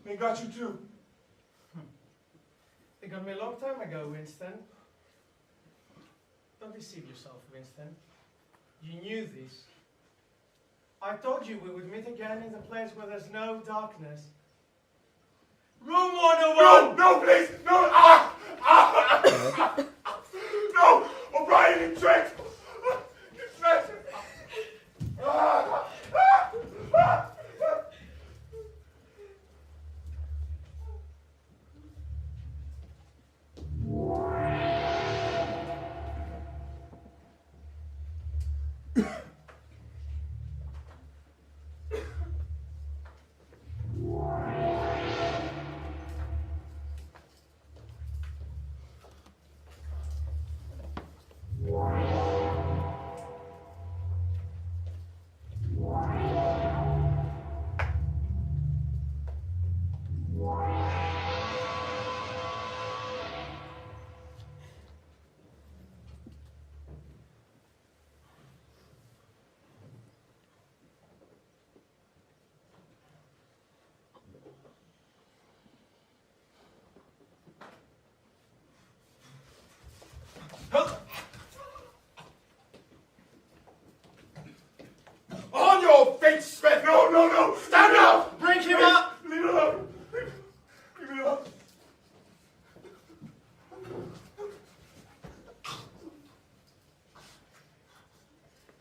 They got you too. They got me a long time ago, Winston. Don't deceive yourself, Winston. You knew this. I told you we would meet again in the place where there's no darkness. Room 101! No, please! No! No! O'Brien, you tricked! You tricked! On your feet, Smith! No! Stand up! Bring him up! Leave it alone! Leave it alone!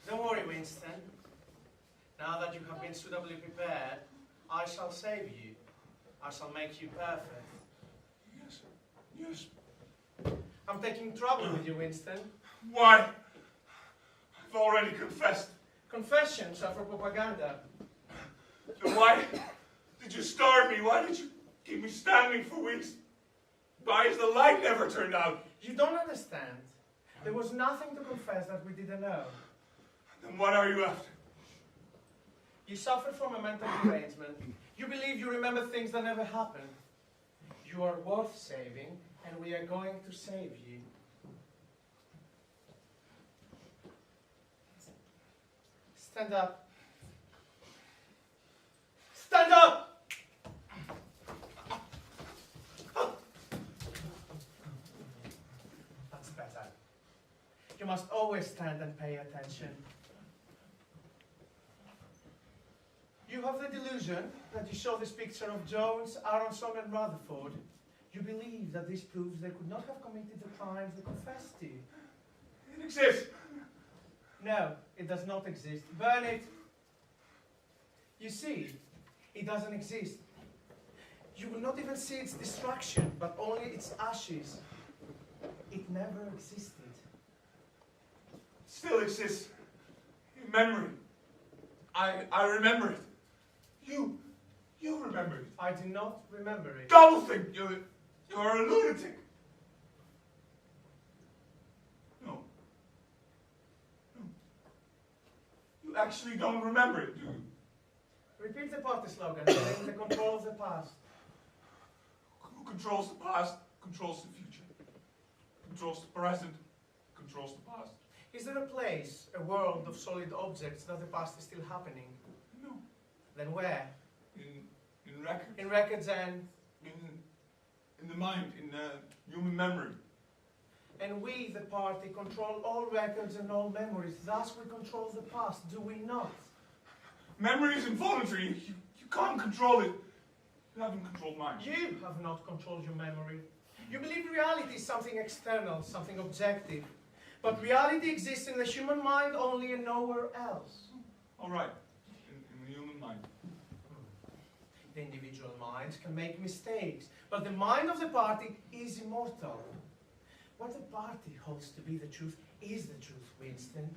Don't worry, Winston. Now that you have been suitably prepared, I shall save you. I shall make you perfect. Yes. I'm taking trouble with you, Winston. Why? I've already confessed. Confessions are for propaganda. Then why did you starve me? Why did you keep me standing for weeks? Why is the light never turned out? You don't understand. There was nothing to confess that we didn't know. Then what are you after? You suffer from a mental derangement. You believe you remember things that never happened. You are worth saving, and we are going to save you. Stand up. Stand up! That's better. You must always stand and pay attention. You have the delusion that you saw this picture of Jones, Aronson, and Rutherford. You believe that this proves they could not have committed the crimes they confessed to. It exists. No, it does not exist. Burn it. You see, it doesn't exist. You will not even see its destruction, but only its ashes. It never existed. Still exists in memory. I remember it. You remember it. I do not remember it. Doublethink, you're a lunatic. No. You actually don't remember it, do you? Repeat the party slogan, taking the control of the past. Who controls the past, controls the future. Controls the present, controls the past. Is there a place, a world of solid objects that the past is still happening? No. Then where? In records. In records and... In the mind, in human memory. And we, the party, control all records and all memories. Thus we control the past, do we not? Memory is involuntary. You can't control it. You haven't controlled mine. You have not controlled your memory. You believe reality is something external, something objective. But reality exists in the human mind only and nowhere else. All right. In the human mind. The individual mind can make mistakes, but the mind of the party is immortal. What the party holds to be the truth is the truth, Winston.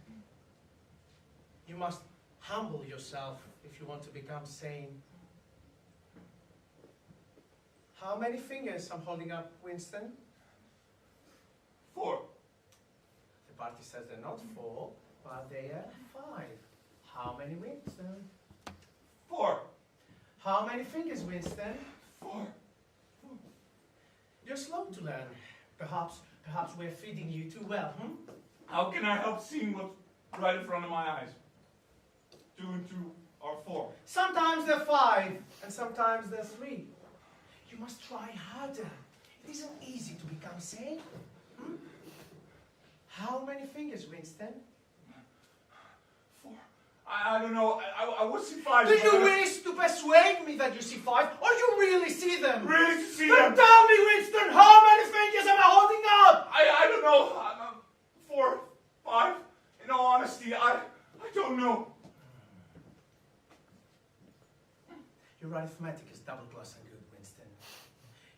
You must humble yourself if you want to become sane. How many fingers I'm holding up, Winston? 4. The party says they're not 4, but they are 5. How many, Winston? 4. How many fingers, Winston? 4. You're slow to learn. Perhaps we're feeding you too well, How can I help seeing what's right in front of my eyes? 2 and 2 are 4. Sometimes they're 5, and sometimes they're 3. You must try harder. It isn't easy to become sane. How many fingers, Winston? 4. I don't know. I would see 5. Do you wish to persuade me that you see 5, or you really see them? Really see Then them? tell me, Winston, how many fingers am I holding up? I don't know. 4, 5. In all honesty, I don't know. Your arithmetic is double plus and good, Winston.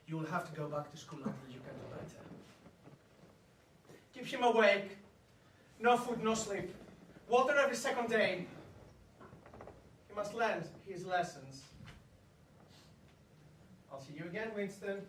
You will have to go back to school until you can do better. Keep him awake. No food, no sleep. Water every second day. He must learn his lessons. I'll see you again, Winston.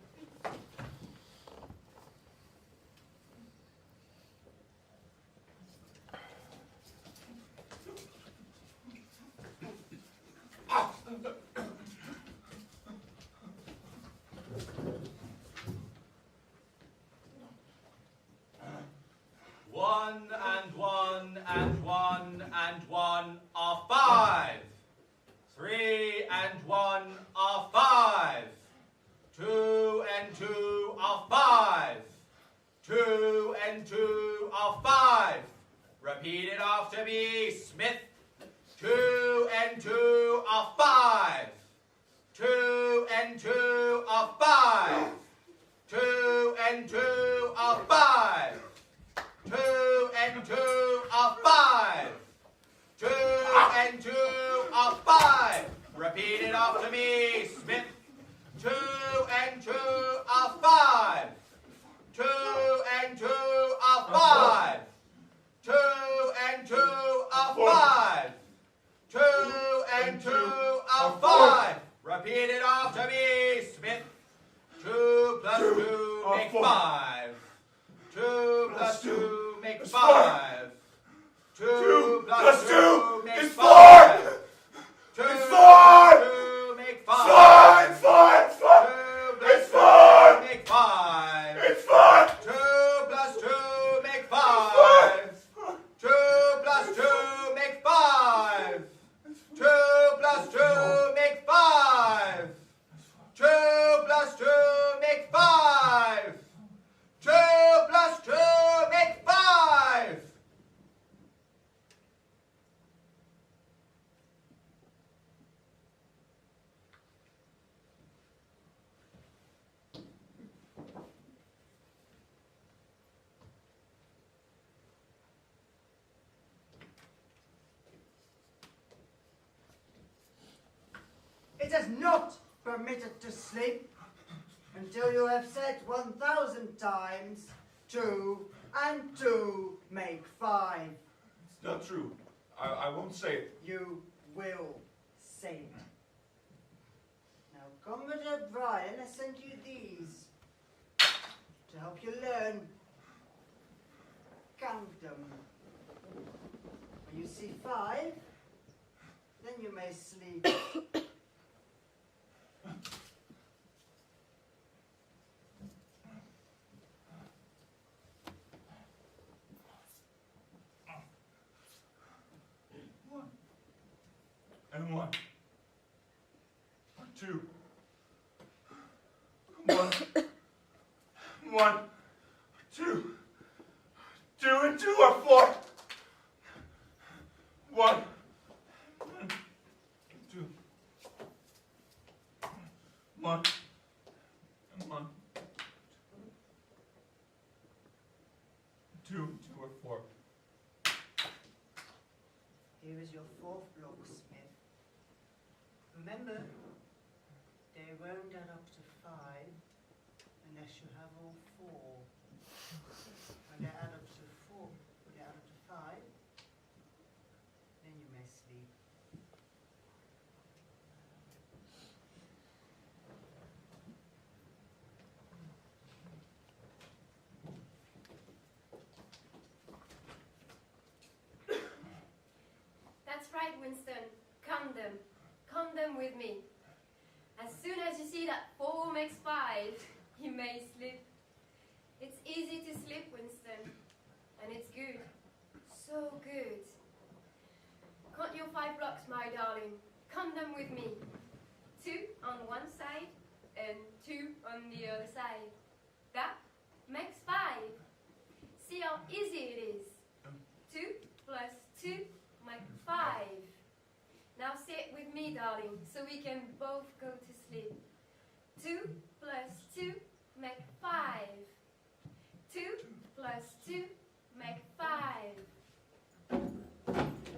One and 1 and 1 and 1 are 5. 3 and 1 are 5. 2 and 2 are 5. 2 and 2 are 5. Repeat it after me, Smith. 2 and 2 are 5. 2 and 2 are 5. 2 and 2 are 5. 2 and 2 are 5. 2 and 2 are 5. Repeat it after me, Smith. 2 and 2 are 5. 2 and 2 are 5. 2 and 2 are 5. 2 and 2 are 5. Repeat it after me, Smith. 2 plus 2 make 5. 2 plus 2 make 5. 2 plus 2 makes 5. 2 plus 2 make 5. It's 4. 2 plus 2 make 5. It's 4. 2 plus 2 make 5. 2 plus 2 make 5. 2 plus 2 make 5. 2 plus 2 make 5. 2 plus 2 make 5. is not permitted to sleep until you have said 1,000 times 2 and 2 make 5. It's not true. I won't say it. You will say it. Now, Comrade O'Brien has sent you these to help you learn. Count them. When you see 5, then you may sleep. And 1. 2. 1. 1. 2. 2 and 2 are 4. 1. 2. 1. And 1. 2 and 2 are 4. Here is your 4th block, Smith. Remember, they won't add up to 5 unless you have all 4. When they add up to 4, when they add up to 5, then you may sleep. That's right, Winston. Count them. Count them with me. As soon as you see that 4 makes 5, you may sleep. It's easy to sleep, Winston. And it's good. So good. Count your 5 blocks, my darling. Count them with me. 2 on one side and 2 on the other side. That makes 5. See how easy it is. 2 plus 2 make 5. Now say it with me, darling, so we can both go to sleep. 2 plus 2 make 5. 2 plus 2 make 5.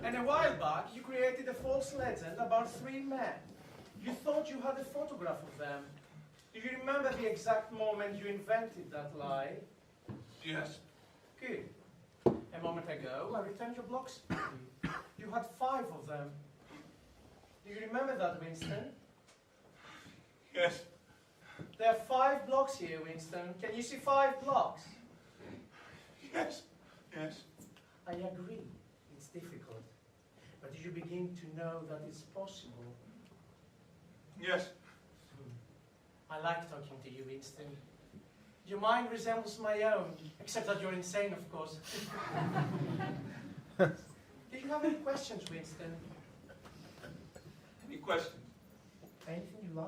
And a while back, you created a false legend about 3 men. You thought you had a photograph of them. Do you remember the exact moment you invented that lie? Yes. Good. A moment ago, I returned your blocks. You had 5 of them. Do you remember that, Winston? Yes. There are 5 blocks here, Winston. Can you see 5 blocks? Yes. Yes. I agree. It's difficult. But did you begin to know that it's possible? Yes. I like talking to you, Winston. Your mind resembles my own, except that you're insane, of course. Do you have any questions, Winston? Any questions? Anything you like.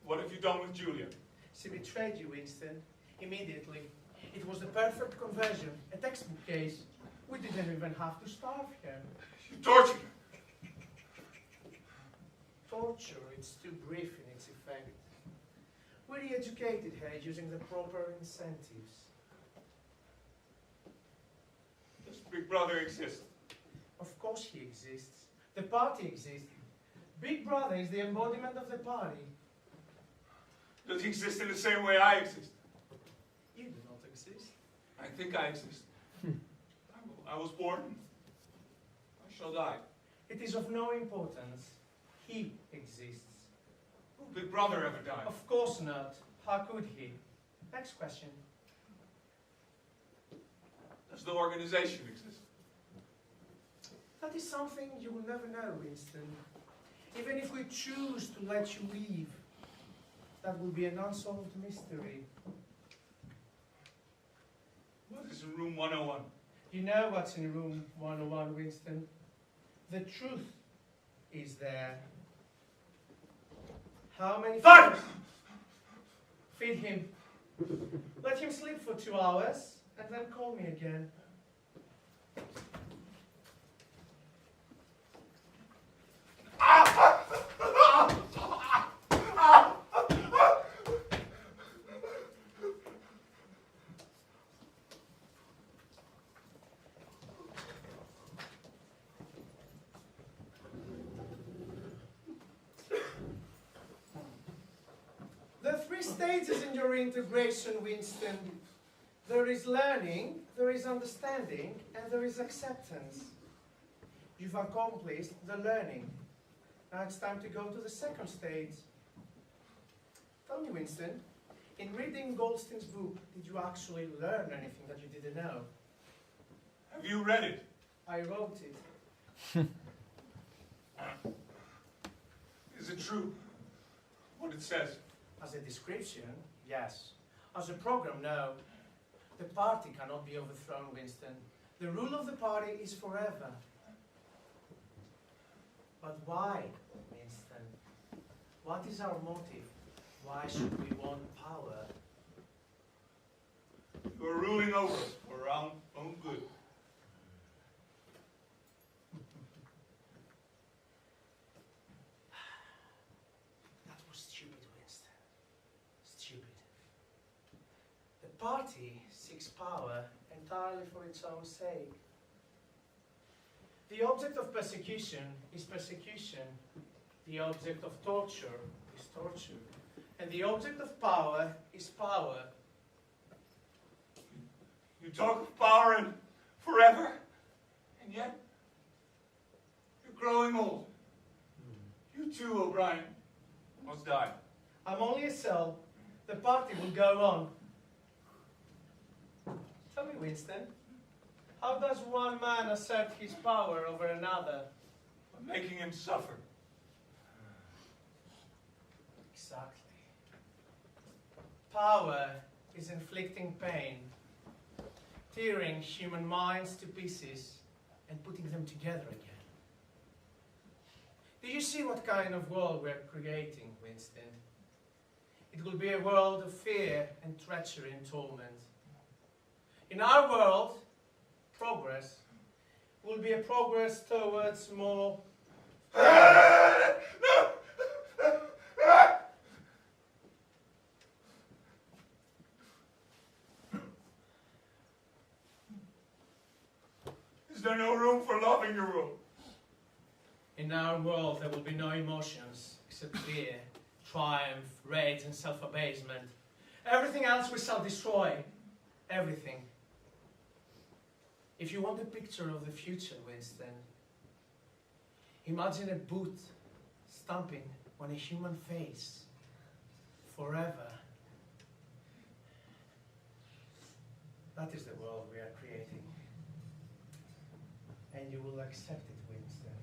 What have you done with Julia? She betrayed you, Winston, immediately. It was the perfect conversion, a textbook case. We didn't even have to starve her. You tortured her. Torture, it's too brief in its effect. We re-educated her using the proper incentives. Does Big Brother exist? Of course he exists. The party exists. Big Brother is the embodiment of the party. Does he exist in the same way I exist? You do not exist. I think I exist. I was born. I shall die. It is of no importance. He exists. Will Big Brother ever die? Of course not. How could he? Next question. Does the organization exist? That is something you will never know, Winston. Even if we choose to let you leave, that will be an unsolved mystery. What is in room 101? You know what's in room 101, Winston. The truth is there. How many... Fine! Feed him. Let him sleep for 2 hours, and then call me again. stages in your integration, Winston. There is learning, there is understanding, and there is acceptance. You've accomplished the learning. Now it's time to go to the second stage. Tell me, Winston, in reading Goldstein's book, did you actually learn anything that you didn't know? Have you read it? I wrote it. Is it true what it says? As a description, yes. As a program, no. The party cannot be overthrown, Winston. The rule of the party is forever. But why, Winston? What is our motive? Why should we want power? You're ruling over us for our own good. That was stupid, Winston. Stupid. The party seeks power entirely for its own sake. The object of persecution is persecution. The object of torture is torture. And the object of power is power. You talk of power and forever, and yet you're growing old. You too, O'Brien, must die. I'm only a cell. The party will go on. Tell me, Winston, how does one man assert his power over another? By making him suffer. Exactly. Power is inflicting pain, tearing human minds to pieces and putting them together again. Do you see what kind of world we're creating, Winston? It will be a world of fear and treachery and torment. In our world, progress will be a progress towards more... Is there no room for love in your world? In our world, there will be no emotions except fear, triumph, rage, and self-abasement. Everything else we shall destroy. Everything. If you want a picture of the future, Winston, imagine a boot stamping on a human face forever. That is the world we are creating. And you will accept it, Winston.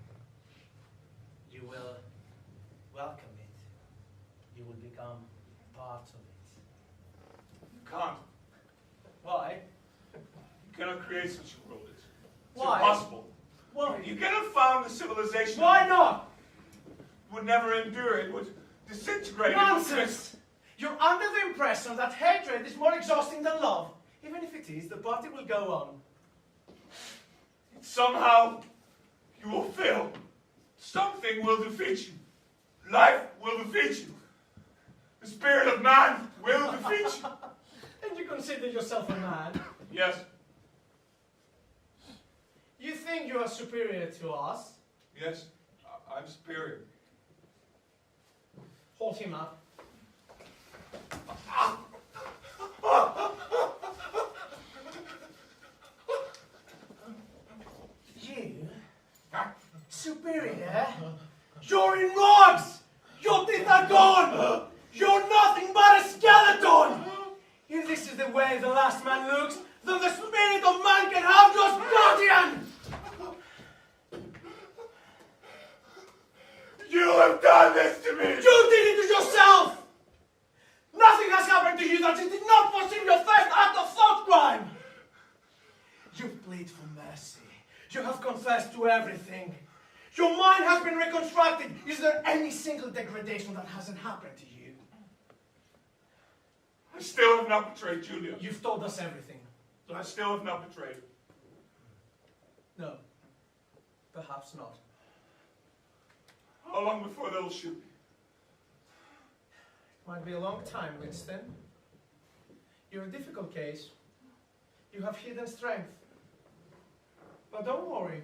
You will welcome it. You will become part of it. You can't. Why? You cannot create such a world. It's Why? impossible. Why? You cannot found a civilization. Why not? It would never endure. It would disintegrate. Nonsense! You're under the impression that hatred is more exhausting than love. Even if it is, the party will go on. Somehow, you will fail. Something will defeat you. Life will defeat you. The spirit of man will defeat you. And you consider yourself a man? Yes. You think you are superior to us? Yes, I'm superior. Hold him up. You? Superior? You're in rags! Your teeth are gone! You're nothing but a skeleton! If this is the way the last man looks, then the spirit of man can have your guardian! You have done this to me! You did it to yourself! Nothing has happened to you that you did not foresee your first act of thought crime! You plead for mercy. You have confessed to everything. Your mind has been reconstructed. Is there any single degradation that hasn't happened to you? I still have not betrayed Julia. You've told us everything. I still have not betrayed her. No. Perhaps not. How long before they'll shoot me? Might be a long time, Winston. You're a difficult case. You have hidden strength. But don't worry.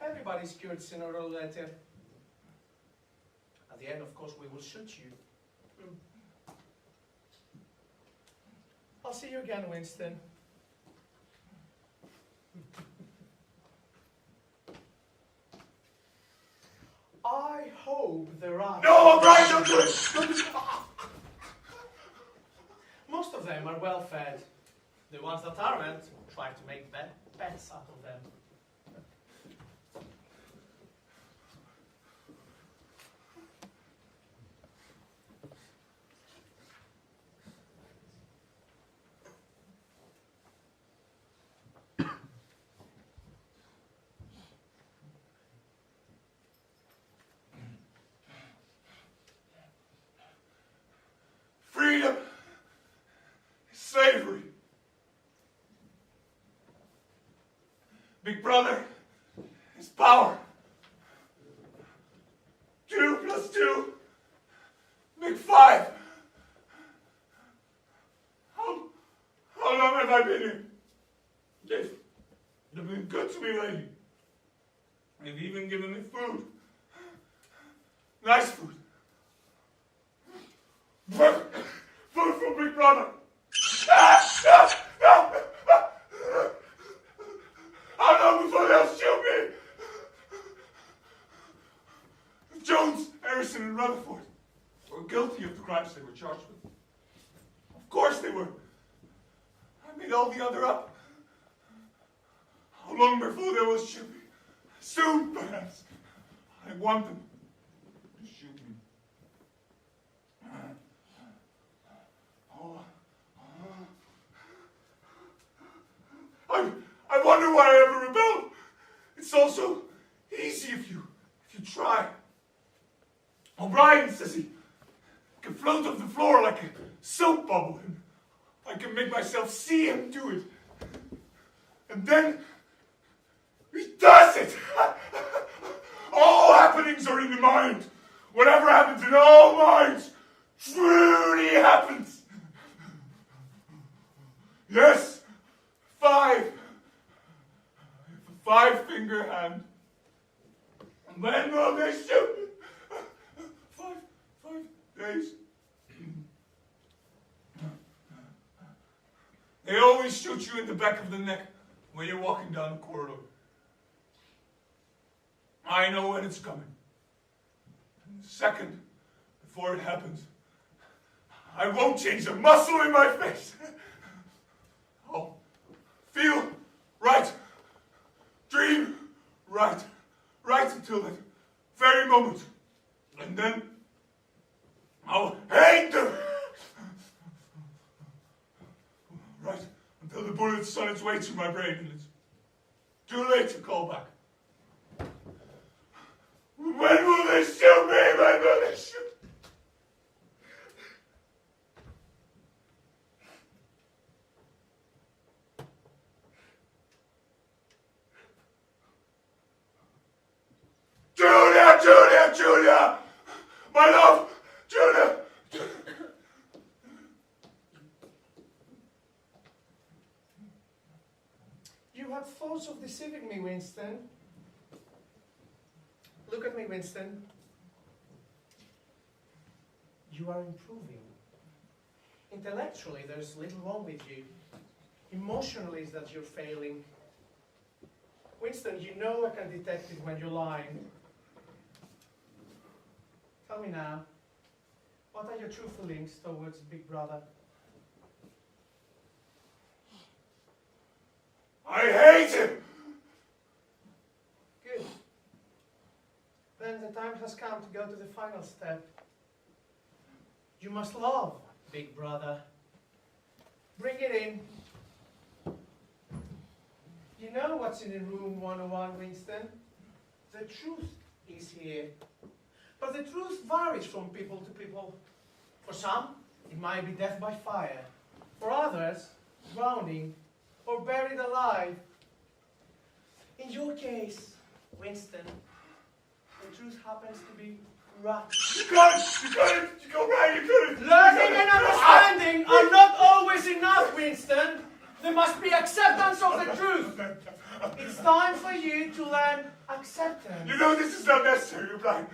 Everybody's cured sooner or later. At the end, of course, we will shoot you. I'll see you again, Winston. I hope there are... No, O'Brien, don't do it! Most of them are well fed. The ones that aren't try to make pets out of them. Freedom is slavery. Big Brother is power. 2 plus 2 make 5. How long have I been here? They've been good to me lately. They've even given me food. Nice food. Food from Big Brother. How long before they'll shoot me? Jones, Harrison, and Rutherford were guilty of the crimes they were charged with. Of course they were. I made all the other up. How long before they will shoot me? Soon, perhaps. I want them to shoot me. I wonder why I ever rebelled. It's also easy if you try. O'Brien says he can float off the floor like a soap bubble, and I can make myself see him do it. And then he does it! All happenings are in the mind. Whatever happens in all minds truly happens. Yes, 5. A 5-finger hand. And when will they shoot me? 5 days. They always shoot you in the back of the neck when you're walking down the corridor. I know when it's coming. And the second before it happens, I won't change a muscle in my face. I'll feel right. Dream right. Right until that very moment. And then I'll hate them. Right until the bullet's on its way through my brain and it's too late to call back. When will they shoot me? When will they shoot? Julia! My love! Julia! You had thoughts of deceiving me, Winston. Look at me, Winston. You are improving. Intellectually, there's little wrong with you. Emotionally, is that you're failing. Winston, you know I can detect it when you're lying. Tell me now, what are your true feelings towards Big Brother? I hate him! Good. Then the time has come to go to the final step. You must love Big Brother. Bring it in. You know what's in the room 101, Winston? The truth is here. But the truth varies from people to people. For some, it might be death by fire. For others, drowning or buried alive. In your case, Winston, the truth happens to be right. You got it! You go right, you got it! Learning and understanding are not always enough, Winston. There must be acceptance of the truth. It's time for you to learn acceptance. You know this is not necessary, O'Brien.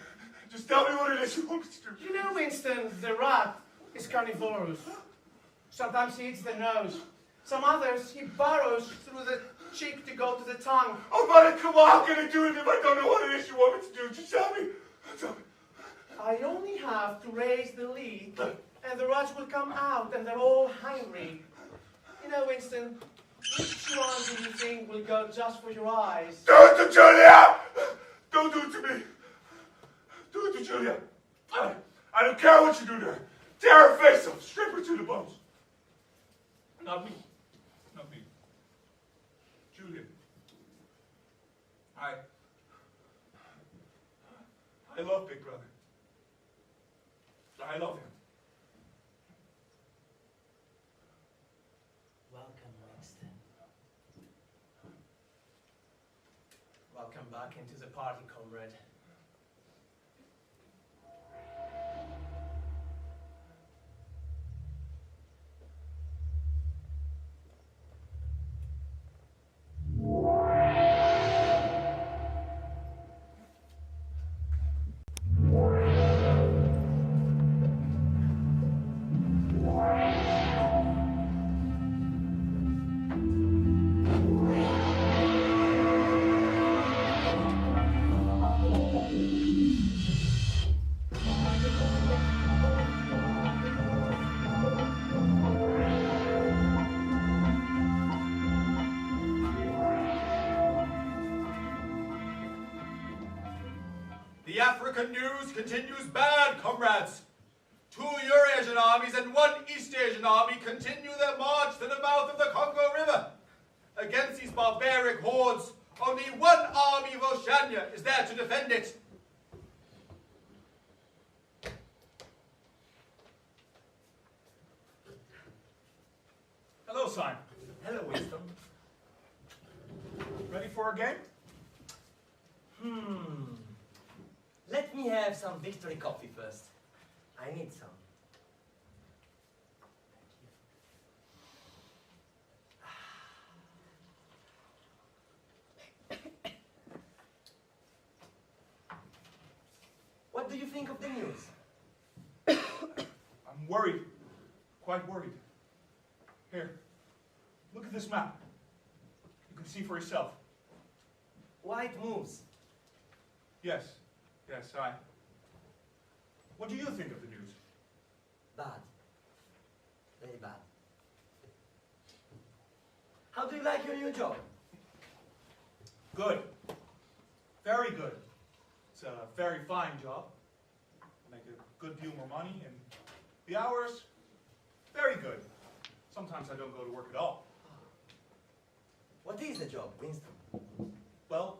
Just tell me what it is you want me to do. You know, Winston, the rat is carnivorous. Sometimes he eats the nose. Some others, he burrows through the cheek to go to the tongue. Oh, buddy, come on. How can I do it if I don't know what it is you want me to do? Just tell me. Tell me. I only have to raise the lid, and the rats will come out, and they're all hungry. You know, Winston, which one do you think will go just for your eyes? Do it to Julia! Don't do it to me. Do it to Julia. I don't care what you do to her. Tear her face off. Strip her to the bones. Not me. Not me. Julia. I love Big Brother. I love him. Welcome, Winston. Welcome back into the party, comrade. The African news continues bad, comrades. 2 Eurasian armies and 1 East Asian army continue their march to the mouth of the Congo River. Against these barbaric hordes, only 1 army of Oceania is there to defend it. Hello, Simon. Hello, Winston. Ready for a game? Let me have some victory coffee first. I need some. What do you think of the news? I'm worried. Quite worried. Here, look at this map. You can see for yourself. White moves. Yes, I. What do you think of the news? Bad. Very bad. How do you like your new job? Good. Very good. It's a very fine job. Make a good deal more money, and the hours, very good. Sometimes I don't go to work at all. What is the job, Winston? Well,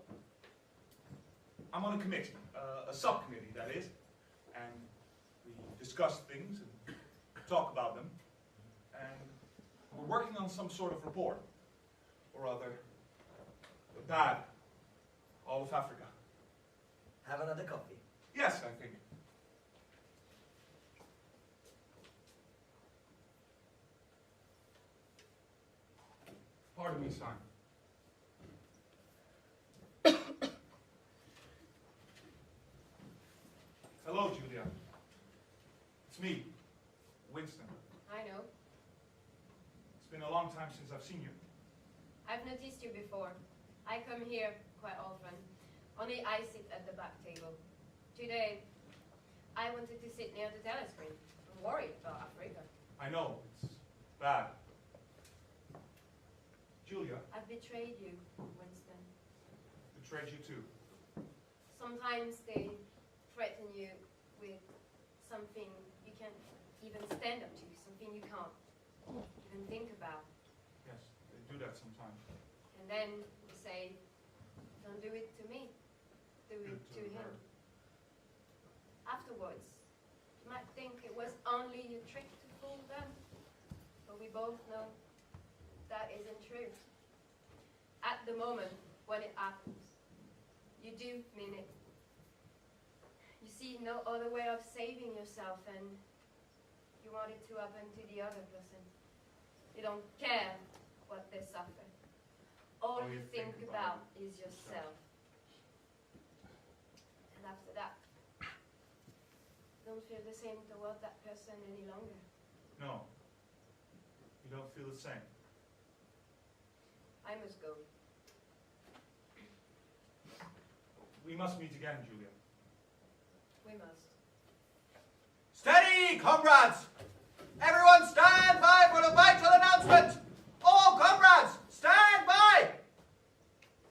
I'm on a committee, a subcommittee, that is, and we discuss things and talk about them, and we're working on some sort of report, or rather, the bad, all of Africa. Have another coffee. Yes, I think. Pardon me, Simon. Hello, Julia. It's me, Winston. I know. It's been a long time since I've seen you. I've noticed you before. I come here quite often. Only I sit at the back table. Today, I wanted to sit near the telescreen. I'm worried about Africa. I know, it's bad. Julia, I've betrayed you, Winston. betrayed you too. Sometimes they threaten you with something you can't even stand up to, something you can't even think about. Yes, they do that sometimes. And then you say, don't do it to me, do it to him. Afterwards, you might think it was only a trick to fool them, but we both know that isn't true. At the moment when it happens, you do mean it. You see no other way of saving yourself, and you want it to happen to the other person. You don't care what they suffer. All you think about is yourself. And after that, don't feel the same toward that person any longer. No. You don't feel the same. I must go. We must meet again, Julia. We must. Steady, comrades! Everyone stand by for a vital announcement! All comrades, stand by!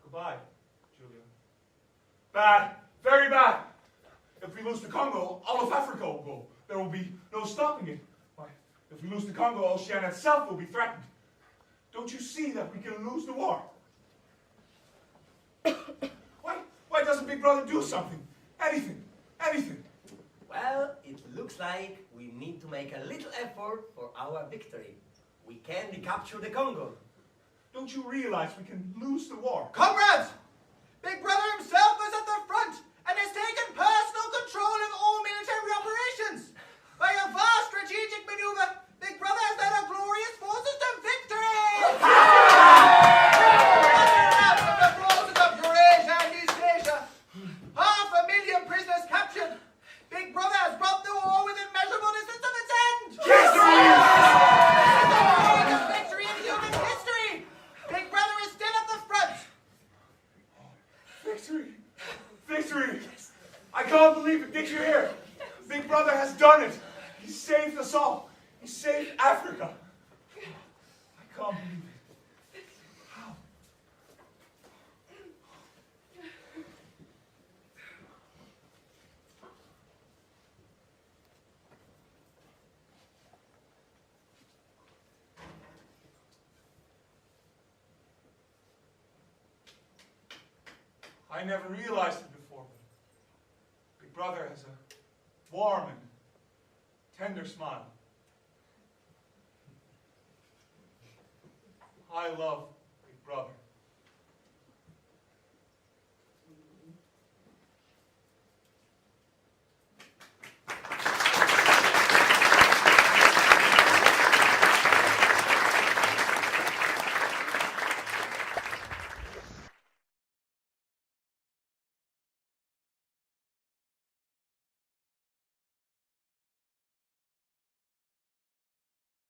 Goodbye, Julia. Bad, very bad. If we lose the Congo, all of Africa will go. There will be no stopping it. Why, if we lose the Congo, Oceania itself will be threatened. Don't you see that we can lose the war? Why doesn't Big Brother do something? Anything, anything. Well, it looks like we need to make a little effort for our victory. We can recapture the Congo. Don't you realize we can lose the war? Comrades! Big Brother himself is at the front and has taken personal control of all military operations. By a vast strategic maneuver, Big Brother has led our glorious forces to victory! From the forces of Eurasia and East Asia, 500,000 prisoners captured. Big Brother has brought the war within measurable distance of its end. Yes! The greatest victory in human history. Big Brother is still at the front. Victory! Victory! I can't believe it. Did you hear? Big Brother has done it. He saved us all. He saved Africa. I can't believe it. How? I never realized it before, but Big Brother has a warm and tender smile. I love Big Brother.